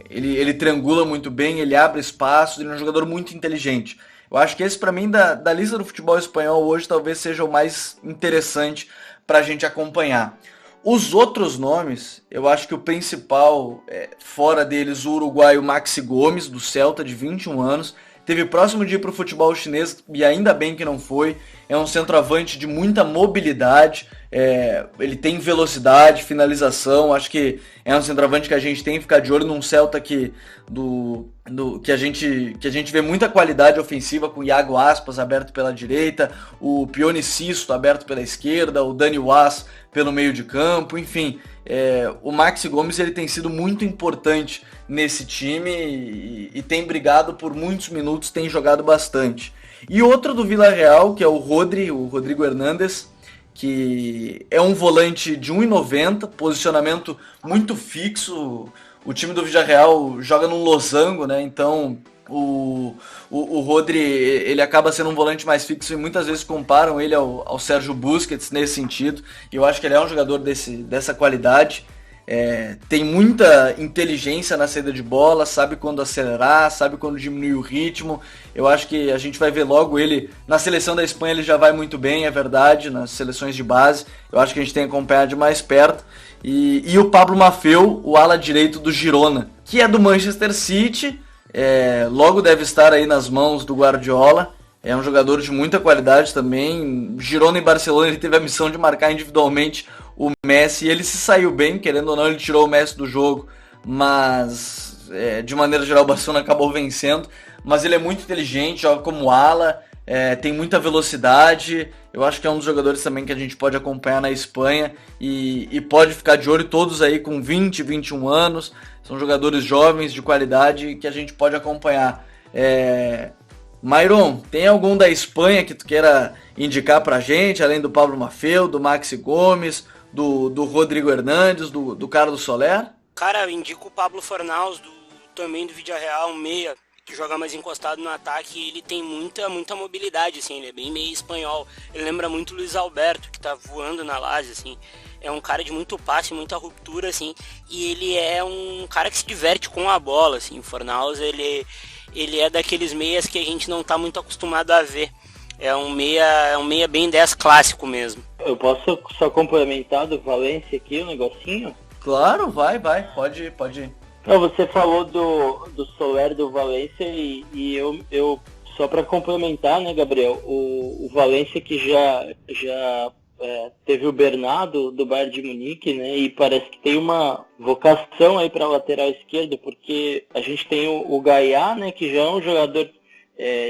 ele triangula muito bem, ele abre espaços, ele é um jogador muito inteligente. Eu acho que esse para mim da lista do futebol espanhol hoje talvez seja o mais interessante para a gente acompanhar. Os outros nomes, eu acho que o principal, fora deles, o uruguaio Maxi Gomes, do Celta, de 21 anos, teve próximo de ir para o futebol chinês e ainda bem que não foi. É um centroavante de muita mobilidade, ele tem velocidade, finalização, acho que é um centroavante que a gente tem que ficar de olho num Celta que a gente vê muita qualidade ofensiva, com o Iago Aspas aberto pela direita, o Pione Sisto aberto pela esquerda, o Dani Was pelo meio de campo, enfim, o Maxi Gomes ele tem sido muito importante nesse time e tem brigado por muitos minutos, tem jogado bastante. E outro do Villarreal, que é o Rodrigo Hernández, que é um volante de 1,90, posicionamento muito fixo. O time do Villarreal joga num losango, né? Então o Rodri ele acaba sendo um volante mais fixo e muitas vezes comparam ele ao Sérgio Busquets nesse sentido. E eu acho que ele é um jogador dessa qualidade. Tem muita inteligência na saída de bola, sabe quando acelerar, sabe quando diminuir o ritmo. Eu acho que a gente vai ver logo ele na seleção da Espanha, ele já vai muito bem, é verdade, nas seleções de base. Eu acho que a gente tem que acompanhar de mais perto. E o Pablo Maffeu, o ala direito do Girona, que é do Manchester City, logo deve estar aí nas mãos do Guardiola. é um jogador de muita qualidade também. Girona e Barcelona, ele teve a missão de marcar individualmente o Messi, e ele se saiu bem, querendo ou não, ele tirou o Messi do jogo, mas de maneira geral o Barcelona acabou vencendo. Mas ele é muito inteligente, joga como ala, tem muita velocidade. Eu acho que é um dos jogadores também que a gente pode acompanhar na Espanha e pode ficar de olho, todos aí com 20, 21 anos. São jogadores jovens, de qualidade, que a gente pode acompanhar. Myron, tem algum da Espanha que tu queira indicar pra gente, além do Pablo Maffeo, do Maxi Gomes, do Rodrigo Hernandes, do Carlos Soler? Cara, eu indico o Pablo Fornals, também do Villarreal, um meia, que joga mais encostado no ataque, e ele tem muita mobilidade, assim, ele é bem meio espanhol. Ele lembra muito o Luiz Alberto, que tá voando na Lazio, assim. É um cara de muito passe, muita ruptura, assim, e ele é um cara que se diverte com a bola, assim. O Fornals, ele é daqueles meias que a gente não tá muito acostumado a ver. É um meia bem 10 clássico mesmo. Eu posso só complementar do Valência aqui, um negocinho? Claro, vai, pode ir. Não, você falou do Soler, do Valência, e eu só para complementar, né, Gabriel, o Valência que já teve o Bernardo do Bayern de Munique, né, e parece que tem uma vocação aí para lateral esquerdo, porque a gente tem o Gaiá, né, que já é um jogador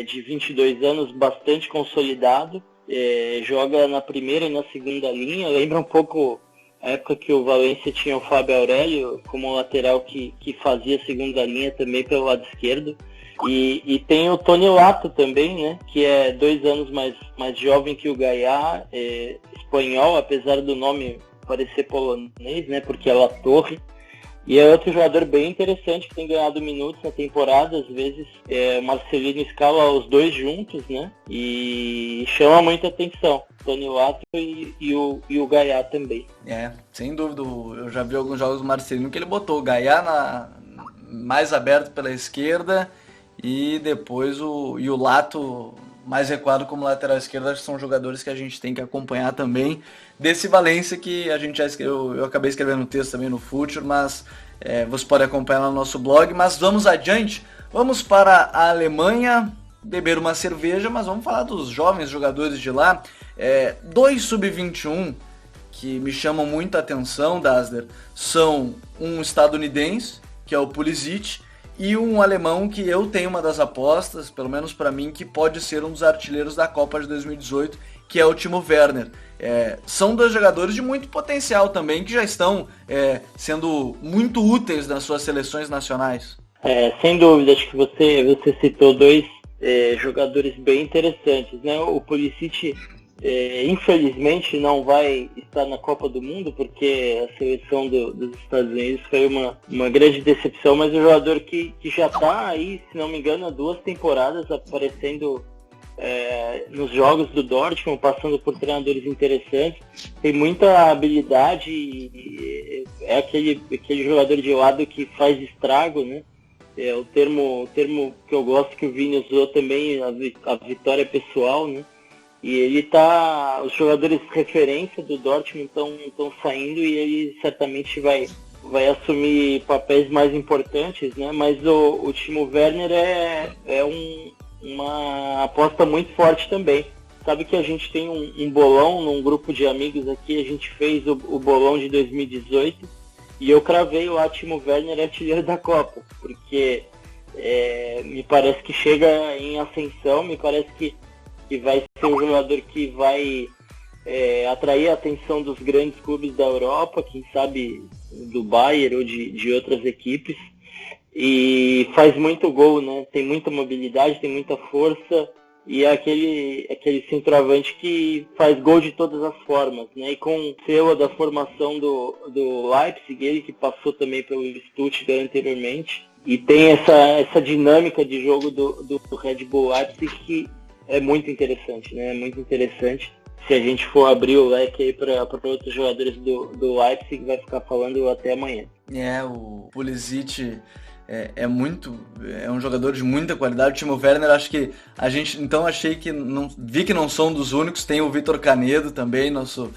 de 22 anos bastante consolidado, joga na primeira e na segunda linha, lembra um pouco a época que o Valência tinha o Fábio Aurélio como lateral que fazia a segunda linha também pelo lado esquerdo. E tem o Tony Lato também, né? Que é 2 anos mais jovem que o Gaiá, espanhol, apesar do nome parecer polonês, né? Porque é La Torre. E é outro jogador bem interessante que tem ganhado minutos na temporada. Às vezes o Marcelino escala os dois juntos, né? E chama muita atenção. Tony Lato e o Gaiá também. Sem dúvida. Eu já vi alguns jogos do Marcelino que ele botou o Gaiá mais aberto pela esquerda e depois o Lato mais recuado como lateral esquerdo. Acho que são jogadores que a gente tem que acompanhar também. Desse Valência que a gente já escreveu, eu acabei escrevendo um texto também no Future, mas você pode acompanhar no nosso blog. Mas vamos adiante, vamos para a Alemanha beber uma cerveja, mas vamos falar dos jovens jogadores de lá. 2 sub-21 que me chamam muita atenção, Dassler, são um estadunidense, que é o Pulisic, e um alemão que eu tenho uma das apostas, pelo menos para mim, que pode ser um dos artilheiros da Copa de 2018, que é o Timo Werner. São 2 jogadores de muito potencial também, que já estão sendo muito úteis nas suas seleções nacionais. Sem dúvida, acho que você citou 2 jogadores bem interessantes, né? O Pulisic, infelizmente, não vai estar na Copa do Mundo, porque a seleção dos Estados Unidos foi uma grande decepção, mas um jogador que já está aí, se não me engano, há 2 temporadas aparecendo nos jogos do Dortmund, passando por treinadores interessantes, tem muita habilidade e é aquele jogador de lado que faz estrago, né? O termo que eu gosto que o Vini usou também, a vitória pessoal, né? E os jogadores de referência do Dortmund estão saindo e ele certamente vai assumir papéis mais importantes, né? Mas o Timo Werner é uma aposta muito forte também. Sabe que a gente tem um bolão num grupo de amigos aqui, a gente fez o bolão de 2018 e eu cravei o Timo Werner artilheiro da Copa, porque me parece que chega em ascensão, me parece que vai ser um jogador que vai atrair a atenção dos grandes clubes da Europa, quem sabe do Bayern ou de outras equipes, e faz muito gol, né? Tem muita mobilidade, tem muita força, e é aquele centroavante que faz gol de todas as formas, né? E com o selo da formação do Leipzig, ele que passou também pelo Stuttgart anteriormente, e tem essa dinâmica de jogo do Red Bull Leipzig que é muito interessante, né? É muito interessante. Se a gente for abrir o leque aí para outros jogadores do Leipzig, vai ficar falando até amanhã. O Pulisic é um jogador de muita qualidade. O Timo Werner, acho que a gente, então achei que vi que não são dos únicos. Tem o Vitor Canedo também, nosso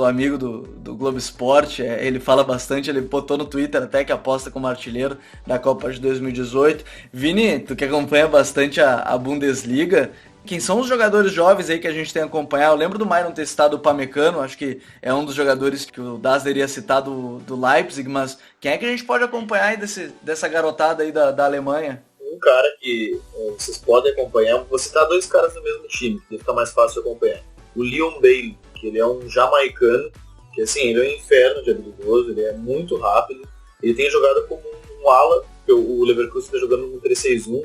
amigo do Globo Esporte. Ele fala bastante, ele botou no Twitter até que aposta como artilheiro da Copa de 2018. Vini, tu que acompanha bastante a Bundesliga, Quem são os jogadores jovens aí que a gente tem acompanhado? Eu lembro do Myron ter citado o Pamecano, acho que é um dos jogadores que o Dassler iria citar do Leipzig, mas quem é que a gente pode acompanhar aí dessa garotada aí da Alemanha? Um cara que vocês podem acompanhar, vou citar 2 caras do mesmo time, que fica mais fácil de acompanhar. O Leon Bailey, que ele é um jamaicano, que assim, ele é um inferno de habilidoso, ele é muito rápido, ele tem jogado como um ala, que o Leverkusen está jogando no 3-6-1,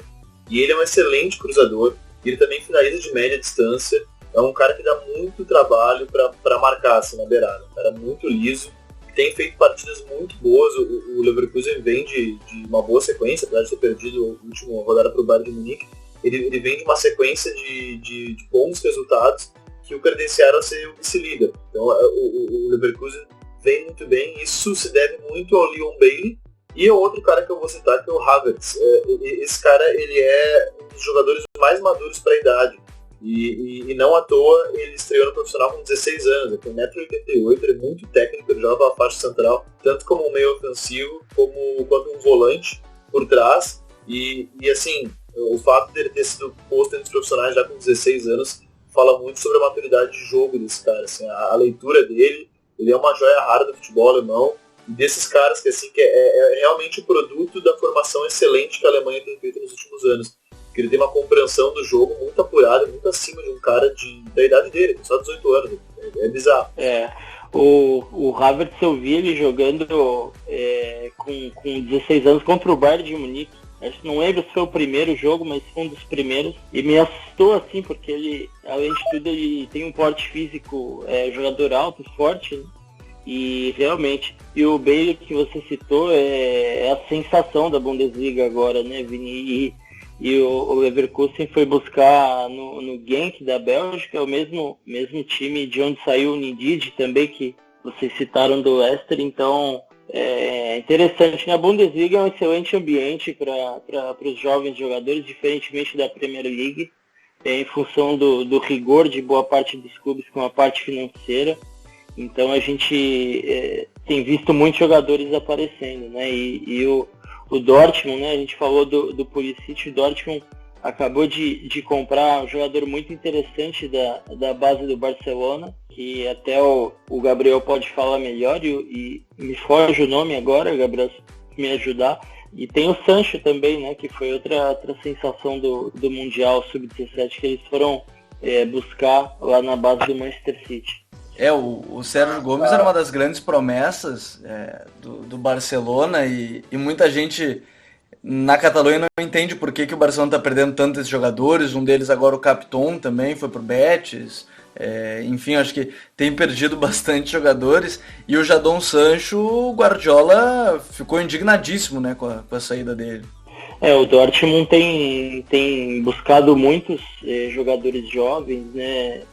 e ele é um excelente cruzador. Ele também finaliza de média distância. É um cara que dá muito trabalho para marcar assim, na beirada. Um cara muito liso. Tem feito partidas muito boas. O Leverkusen vem de uma boa sequência, apesar de ter perdido a última rodada para o Bayern de Munique. Ele vem de uma sequência de bons resultados que o credenciaram a ser o vice-líder. Então o Leverkusen vem muito bem. Isso se deve muito ao Leon Bailey. E o outro cara que eu vou citar, que é o Havertz. Esse cara, ele é um dos jogadores mais maduros para a idade. E não à toa, ele estreou no profissional com 16 anos. Ele tem 1,88m, ele é muito técnico, ele joga pela faixa central, tanto como um meio ofensivo, quanto um volante por trás. E assim, o fato dele ter sido posto entre os profissionais já com 16 anos fala muito sobre a maturidade de jogo desse cara. Assim, a leitura dele, ele é uma joia rara do futebol alemão. Desses caras que assim que é realmente o produto da formação excelente que a Alemanha tem feito nos últimos anos. Porque ele tem uma compreensão do jogo muito apurada, muito acima de um cara da idade dele, tem só 18 anos. É bizarro. O Havertz, eu vi ele jogando com 16 anos contra o Bayern de Munique. Acho que não lembro se foi o primeiro jogo, mas foi um dos primeiros. E me assustou assim, porque ele, além de tudo, ele tem um porte físico, jogador alto, forte, né? E realmente, e o Bailey que você citou é a sensação da Bundesliga agora, né, Vini? E o Leverkusen foi buscar no Genk da Bélgica, o mesmo time de onde saiu o Ndidi também, que vocês citaram do Leicester. Então é interessante. Na Bundesliga é um excelente ambiente para os jovens jogadores, diferentemente da Premier League, em função do rigor de boa parte dos clubes com a parte financeira. Então a gente tem visto muitos jogadores aparecendo, né? E o Dortmund, né? A gente falou do Pulisic. O Dortmund acabou de comprar um jogador muito interessante da base do Barcelona, que até o Gabriel pode falar melhor, e me foge o nome agora, Gabriel, se me ajudar. E tem o Sancho também, né? Que foi outra sensação do Mundial Sub-17 que eles foram buscar lá na base do Manchester City. O Sérgio Gomes era uma das grandes promessas do Barcelona e muita gente na Catalunha não entende por que o Barcelona está perdendo tanto esses jogadores. Um deles agora, o Capitão, também foi pro Betis. Enfim, acho que tem perdido bastante jogadores. E o Jadon Sancho, o Guardiola ficou indignadíssimo, né, com a saída dele. O Dortmund tem buscado muitos jogadores jovens, né?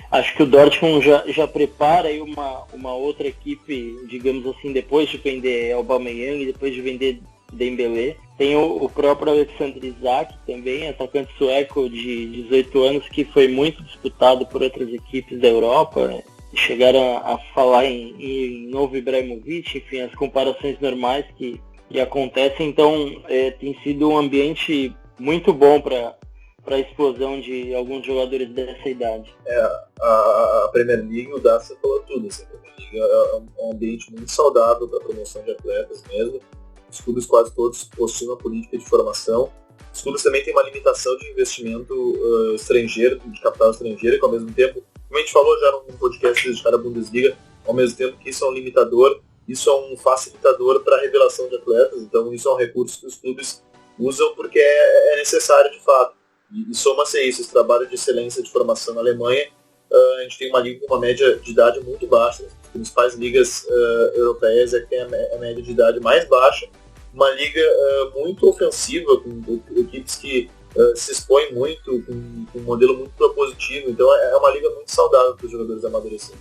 Acho que o Dortmund já prepara aí uma outra equipe, digamos assim, depois de vender Aubameyang e depois de vender Dembélé. Tem o próprio Alexander Isak também, atacante sueco de 18 anos, que foi muito disputado por outras equipes da Europa. Chegaram a falar em novo Ibrahimovic, enfim, as comparações normais que acontecem. Então tem sido um ambiente muito bom para a explosão de alguns jogadores dessa idade. A Premier League, o Dassler falou tudo. Assim, a Premier League é um ambiente muito saudável para a promoção de atletas mesmo. Os clubes quase todos possuem uma política de formação. Os clubes também têm uma limitação de investimento estrangeiro, de capital estrangeiro, que ao mesmo tempo, como a gente falou já num podcast dedicado à Bundesliga, ao mesmo tempo que isso é um limitador, isso é um facilitador para a revelação de atletas. Então isso é um recurso que os clubes usam porque é necessário de fato. E soma-se isso, esse trabalho de excelência de formação na Alemanha. A gente tem uma liga com uma média de idade muito baixa. As principais ligas europeias que tem a média de idade mais baixa. Uma liga muito ofensiva, com equipes que se expõem muito, com um modelo muito propositivo. Então é uma liga muito saudável para os jogadores amadurecerem.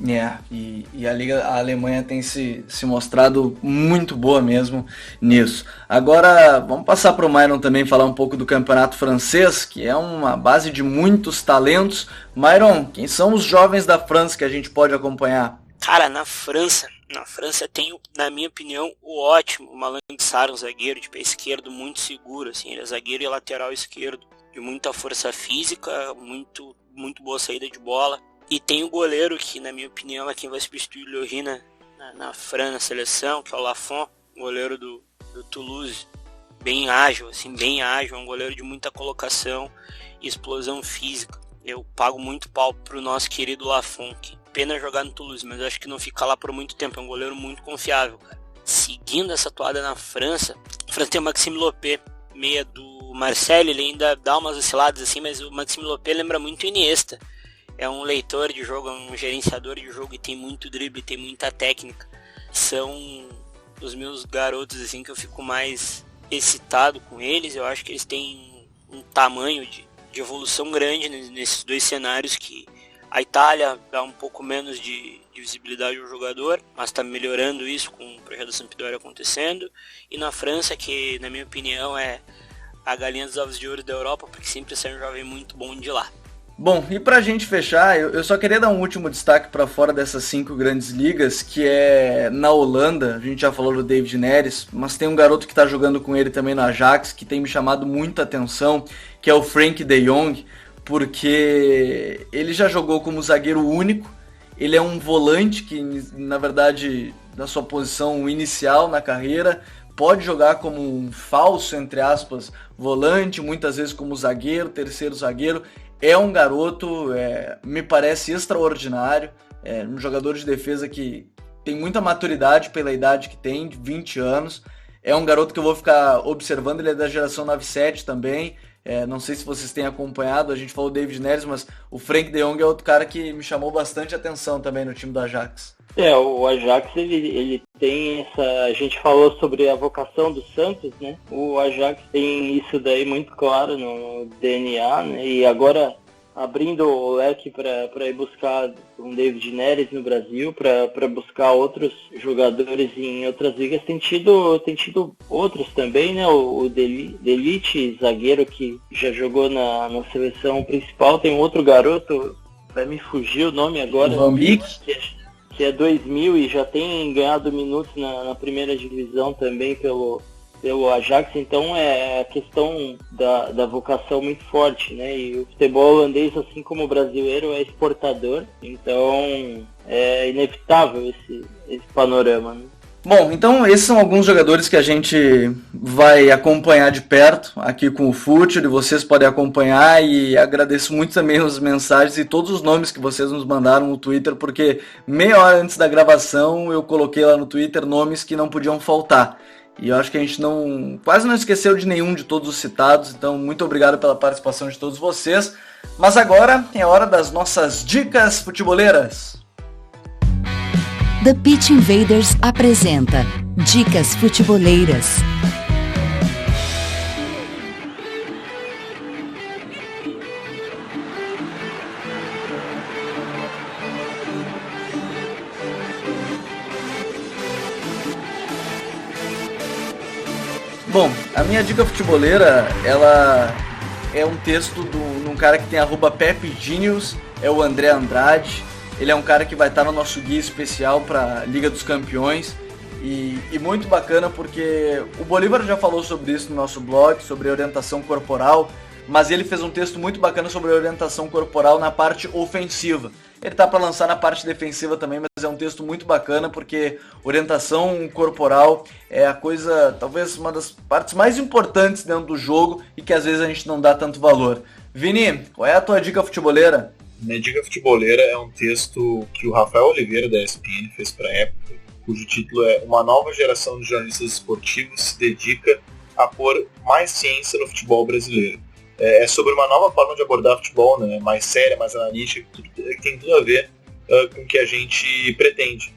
E a Alemanha tem se mostrado muito boa mesmo nisso. Agora vamos passar para o Myron também falar um pouco do campeonato francês, que é uma base de muitos talentos. Myron, quem são os jovens da França que a gente pode acompanhar? Cara, na França tem, na minha opinião, o ótimo Malang Sarr, um zagueiro de pé esquerdo muito seguro, assim, ele é zagueiro e lateral esquerdo. de muita força física, muito boa saída de bola. E tem o goleiro que, na minha opinião, é quem vai substituir o Lloris na França, na seleção, que é o Lafont, goleiro do Toulouse. Bem ágil, é um goleiro de muita colocação e explosão física. Eu pago muito pau pro nosso querido Lafont, que pena jogar no Toulouse, mas eu acho que não fica lá por muito tempo, é um goleiro muito confiável, cara. Seguindo essa toada na França, a França tem o Maxime Lopé, meia do Marseille, ele ainda dá umas osciladas assim, mas o Maxime Lopé lembra muito o Iniesta. É um leitor de jogo, é um gerenciador de jogo e tem muito drible, tem muita técnica. São os meus garotos assim que eu fico mais excitado com eles. Eu acho que eles têm um tamanho de evolução grande nesses dois cenários, que a Itália dá um pouco menos de visibilidade ao jogador, mas está melhorando isso com o projeto da Sampdoria acontecendo. E na França, que na minha opinião é a galinha dos ovos de ouro da Europa, porque sempre sai um jovem muito bom de lá. Bom, e pra gente fechar, eu só queria dar um último destaque para fora dessas 5 grandes ligas, que é na Holanda. A gente já falou do David Neres, mas tem um garoto que tá jogando com ele também no Ajax, que tem me chamado muita atenção, que é o Frenkie de Jong, porque ele já jogou como zagueiro único, ele é um volante que, na verdade, na sua posição inicial na carreira, pode jogar como um falso, entre aspas, volante, muitas vezes como zagueiro, terceiro zagueiro. É um garoto, me parece extraordinário, um jogador de defesa que tem muita maturidade pela idade que tem, de 20 anos. É um garoto que eu vou ficar observando, ele é da geração 9-7 também. Não sei se vocês têm acompanhado, a gente falou do David Neres, mas o Frenkie de Jong é outro cara que me chamou bastante atenção também no time do Ajax. O Ajax, ele tem essa... A gente falou sobre a vocação do Santos, né? O Ajax tem isso daí muito claro no DNA, né? E agora abrindo o leque para ir buscar um David Neres no Brasil, para buscar outros jogadores em outras ligas, tem tido outros também, né? O Delite, zagueiro que já jogou na seleção principal. Tem um outro garoto, vai me fugir o nome agora, o Van Beek, que é 2000 e já tem ganhado minutos na primeira divisão também pelo Ajax. Então é a questão da vocação muito forte, né? E o futebol holandês, assim como o brasileiro, é exportador, então é inevitável esse panorama, né? Bom, então esses são alguns jogadores que a gente vai acompanhar de perto aqui com o Futuri. Vocês podem acompanhar, e agradeço muito também as mensagens e todos os nomes que vocês nos mandaram no Twitter, porque meia hora antes da gravação eu coloquei lá no Twitter nomes que não podiam faltar. E eu acho que a gente quase não esqueceu de nenhum de todos os citados, então muito obrigado pela participação de todos vocês. Mas agora é hora das nossas dicas futeboleiras. The Pitch Invaders apresenta Dicas Futeboleiras. Bom, a minha dica futeboleira, ela é um texto de um cara que tem @PepGenius, é o André Andrade. Ele é um cara que vai estar no nosso guia especial para Liga dos Campeões, e muito bacana porque o Bolívar já falou sobre isso no nosso blog, sobre orientação corporal, mas ele fez um texto muito bacana sobre orientação corporal na parte ofensiva. Ele tá para lançar na parte defensiva também, mas é um texto muito bacana porque orientação corporal é a coisa, talvez uma das partes mais importantes dentro do jogo e que às vezes a gente não dá tanto valor. Vini, qual é a tua dica futeboleira? Minha dica futeboleira é um texto que o Rafael Oliveira da ESPN fez para a época, cujo título é "Uma nova geração de jornalistas esportivos se dedica a pôr mais ciência no futebol brasileiro". É sobre uma nova forma de abordar futebol, né? Mais séria, mais analítica, que tem tudo a ver com o que a gente pretende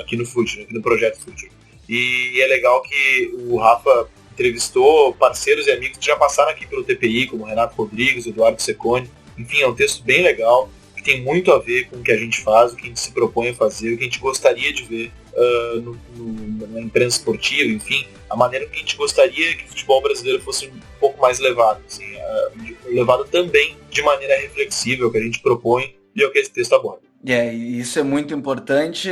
aqui no Futuri, aqui no Projeto Futuri. E é legal que o Rafa entrevistou parceiros e amigos que já passaram aqui pelo TPI, como Renato Rodrigues, Eduardo Secone. Enfim, é um texto bem legal, que tem muito a ver com o que a gente faz, o que a gente se propõe a fazer, o que a gente gostaria de ver na imprensa esportiva, enfim, a maneira que a gente gostaria que o futebol brasileiro fosse um pouco mais levado, assim, levado também de maneira reflexiva, o que a gente propõe e é o que esse texto aborda. E isso é muito importante,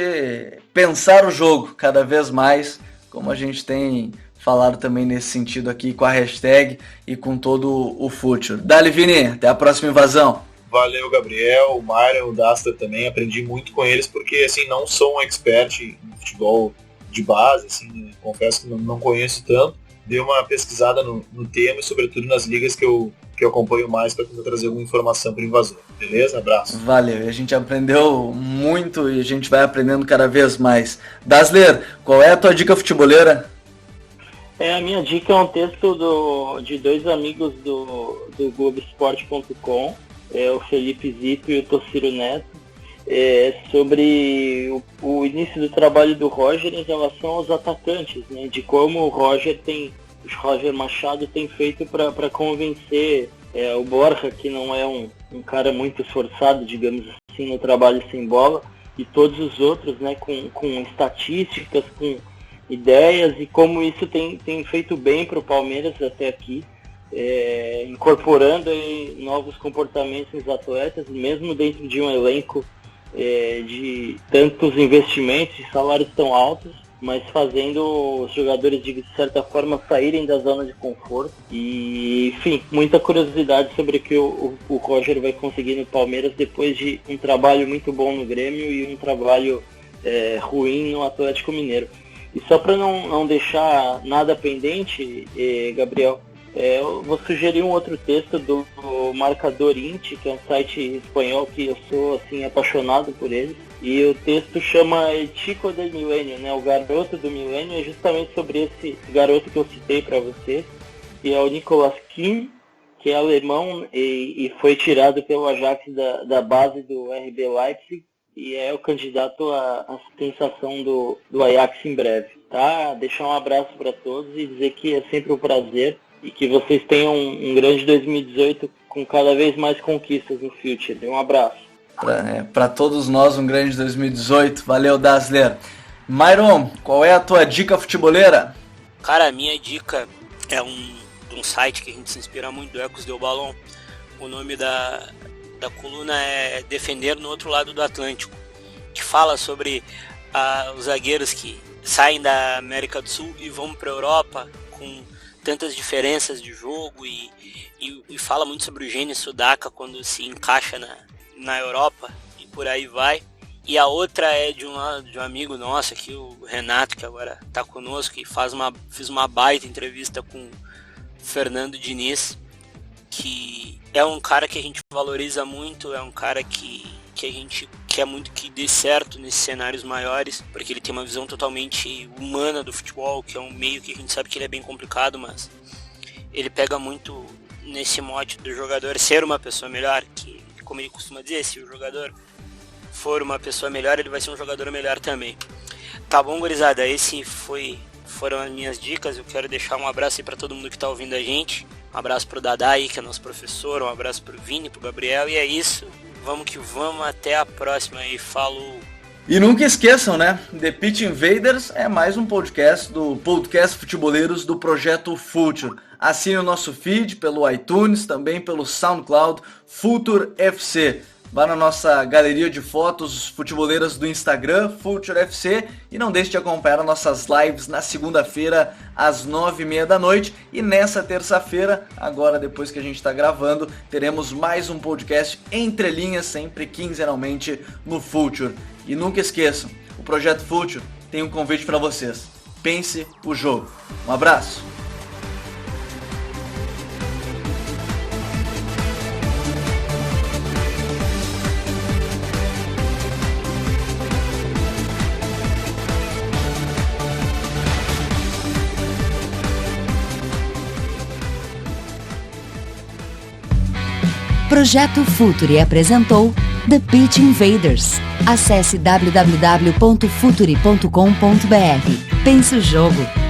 pensar o jogo cada vez mais, como a gente tem falaram também nesse sentido aqui com a hashtag e com todo o Future. Dali, Vini, até a próxima invasão. Valeu, Gabriel, o Myron, o Daster também, aprendi muito com eles, porque assim, não sou um expert em futebol de base, assim, confesso que não conheço tanto. Dei uma pesquisada no tema e sobretudo nas ligas que eu acompanho mais para tentar trazer alguma informação para o invasor. Beleza? Abraço. Valeu, a gente aprendeu muito e a gente vai aprendendo cada vez mais. Dasler, qual é a tua dica futeboleira? A minha dica é um texto de dois amigos do Globoesporte.com, o Felipe Zippo e o Tociro Neto, sobre o início do trabalho do Roger em relação aos atacantes, né, de como o Roger Machado tem feito para convencer o Borja, que não é um cara muito esforçado, digamos assim, no trabalho sem bola, e todos os outros, né, com estatísticas, com ideias, e como isso tem feito bem para o Palmeiras até aqui, incorporando aí novos comportamentos nos atletas, mesmo dentro de um elenco de tantos investimentos e salários tão altos, mas fazendo os jogadores de certa forma saírem da zona de conforto. E enfim, muita curiosidade sobre o que o Roger vai conseguir no Palmeiras depois de um trabalho muito bom no Grêmio e um trabalho ruim no Atlético Mineiro. E só para não deixar nada pendente, Gabriel, eu vou sugerir um outro texto do Marcador Inti, que é um site espanhol que eu sou assim apaixonado por ele. E o texto chama El Chico del Milenio, né? O garoto do milênio, é justamente sobre esse garoto que eu citei para você, que é o Nicolas Kim, que é alemão e foi tirado pelo Ajax da base do RB Leipzig e é o candidato à sensação do Ajax em breve, tá? Deixar um abraço para todos e dizer que é sempre um prazer e que vocês tenham um grande 2018 com cada vez mais conquistas no Future. Um abraço. Para todos nós, um grande 2018. Valeu, Dasler. Myron, qual é a tua dica futeboleira? Cara, a minha dica é um site que a gente se inspira muito, do Ecos del Balón. O nome da coluna é Defender no Outro Lado do Atlântico, que fala sobre os zagueiros que saem da América do Sul e vão para a Europa com tantas diferenças de jogo e fala muito sobre o Gênio Sudaca quando se encaixa na Europa e por aí vai. E a outra é de um amigo nosso aqui, o Renato, que agora está conosco, e fiz uma baita entrevista com o Fernando Diniz, que é um cara que a gente valoriza muito, é um cara que a gente quer muito que dê certo nesses cenários maiores, porque ele tem uma visão totalmente humana do futebol, que é um meio que a gente sabe que ele é bem complicado, mas ele pega muito nesse mote do jogador ser uma pessoa melhor, que, como ele costuma dizer, se o jogador for uma pessoa melhor, ele vai ser um jogador melhor também. Tá bom, gurizada? Foram as minhas dicas. Eu quero deixar um abraço aí pra todo mundo que tá ouvindo a gente. Um abraço pro Dadá aí, que é nosso professor. Um abraço pro Vini, pro Gabriel. E é isso. Vamos que vamos. Até a próxima aí. Falou! E nunca esqueçam, né? The Pitch Invaders é mais um podcast do Podcast Futeboleiros do Projeto Future. Assine o nosso feed pelo iTunes, também pelo SoundCloud, Future FC. Vá na nossa galeria de fotos futeboleiras do Instagram, Future FC, e não deixe de acompanhar nossas lives na segunda-feira, às 9h30 da noite. E nessa terça-feira, agora depois que a gente está gravando, teremos mais um podcast entre linhas, sempre quinzenalmente no Future. E nunca esqueçam, o Projeto Future tem um convite para vocês. Pense o jogo. Um abraço! Projeto Future apresentou The Pitch Invaders. Acesse www.future.com.br. Pense o jogo.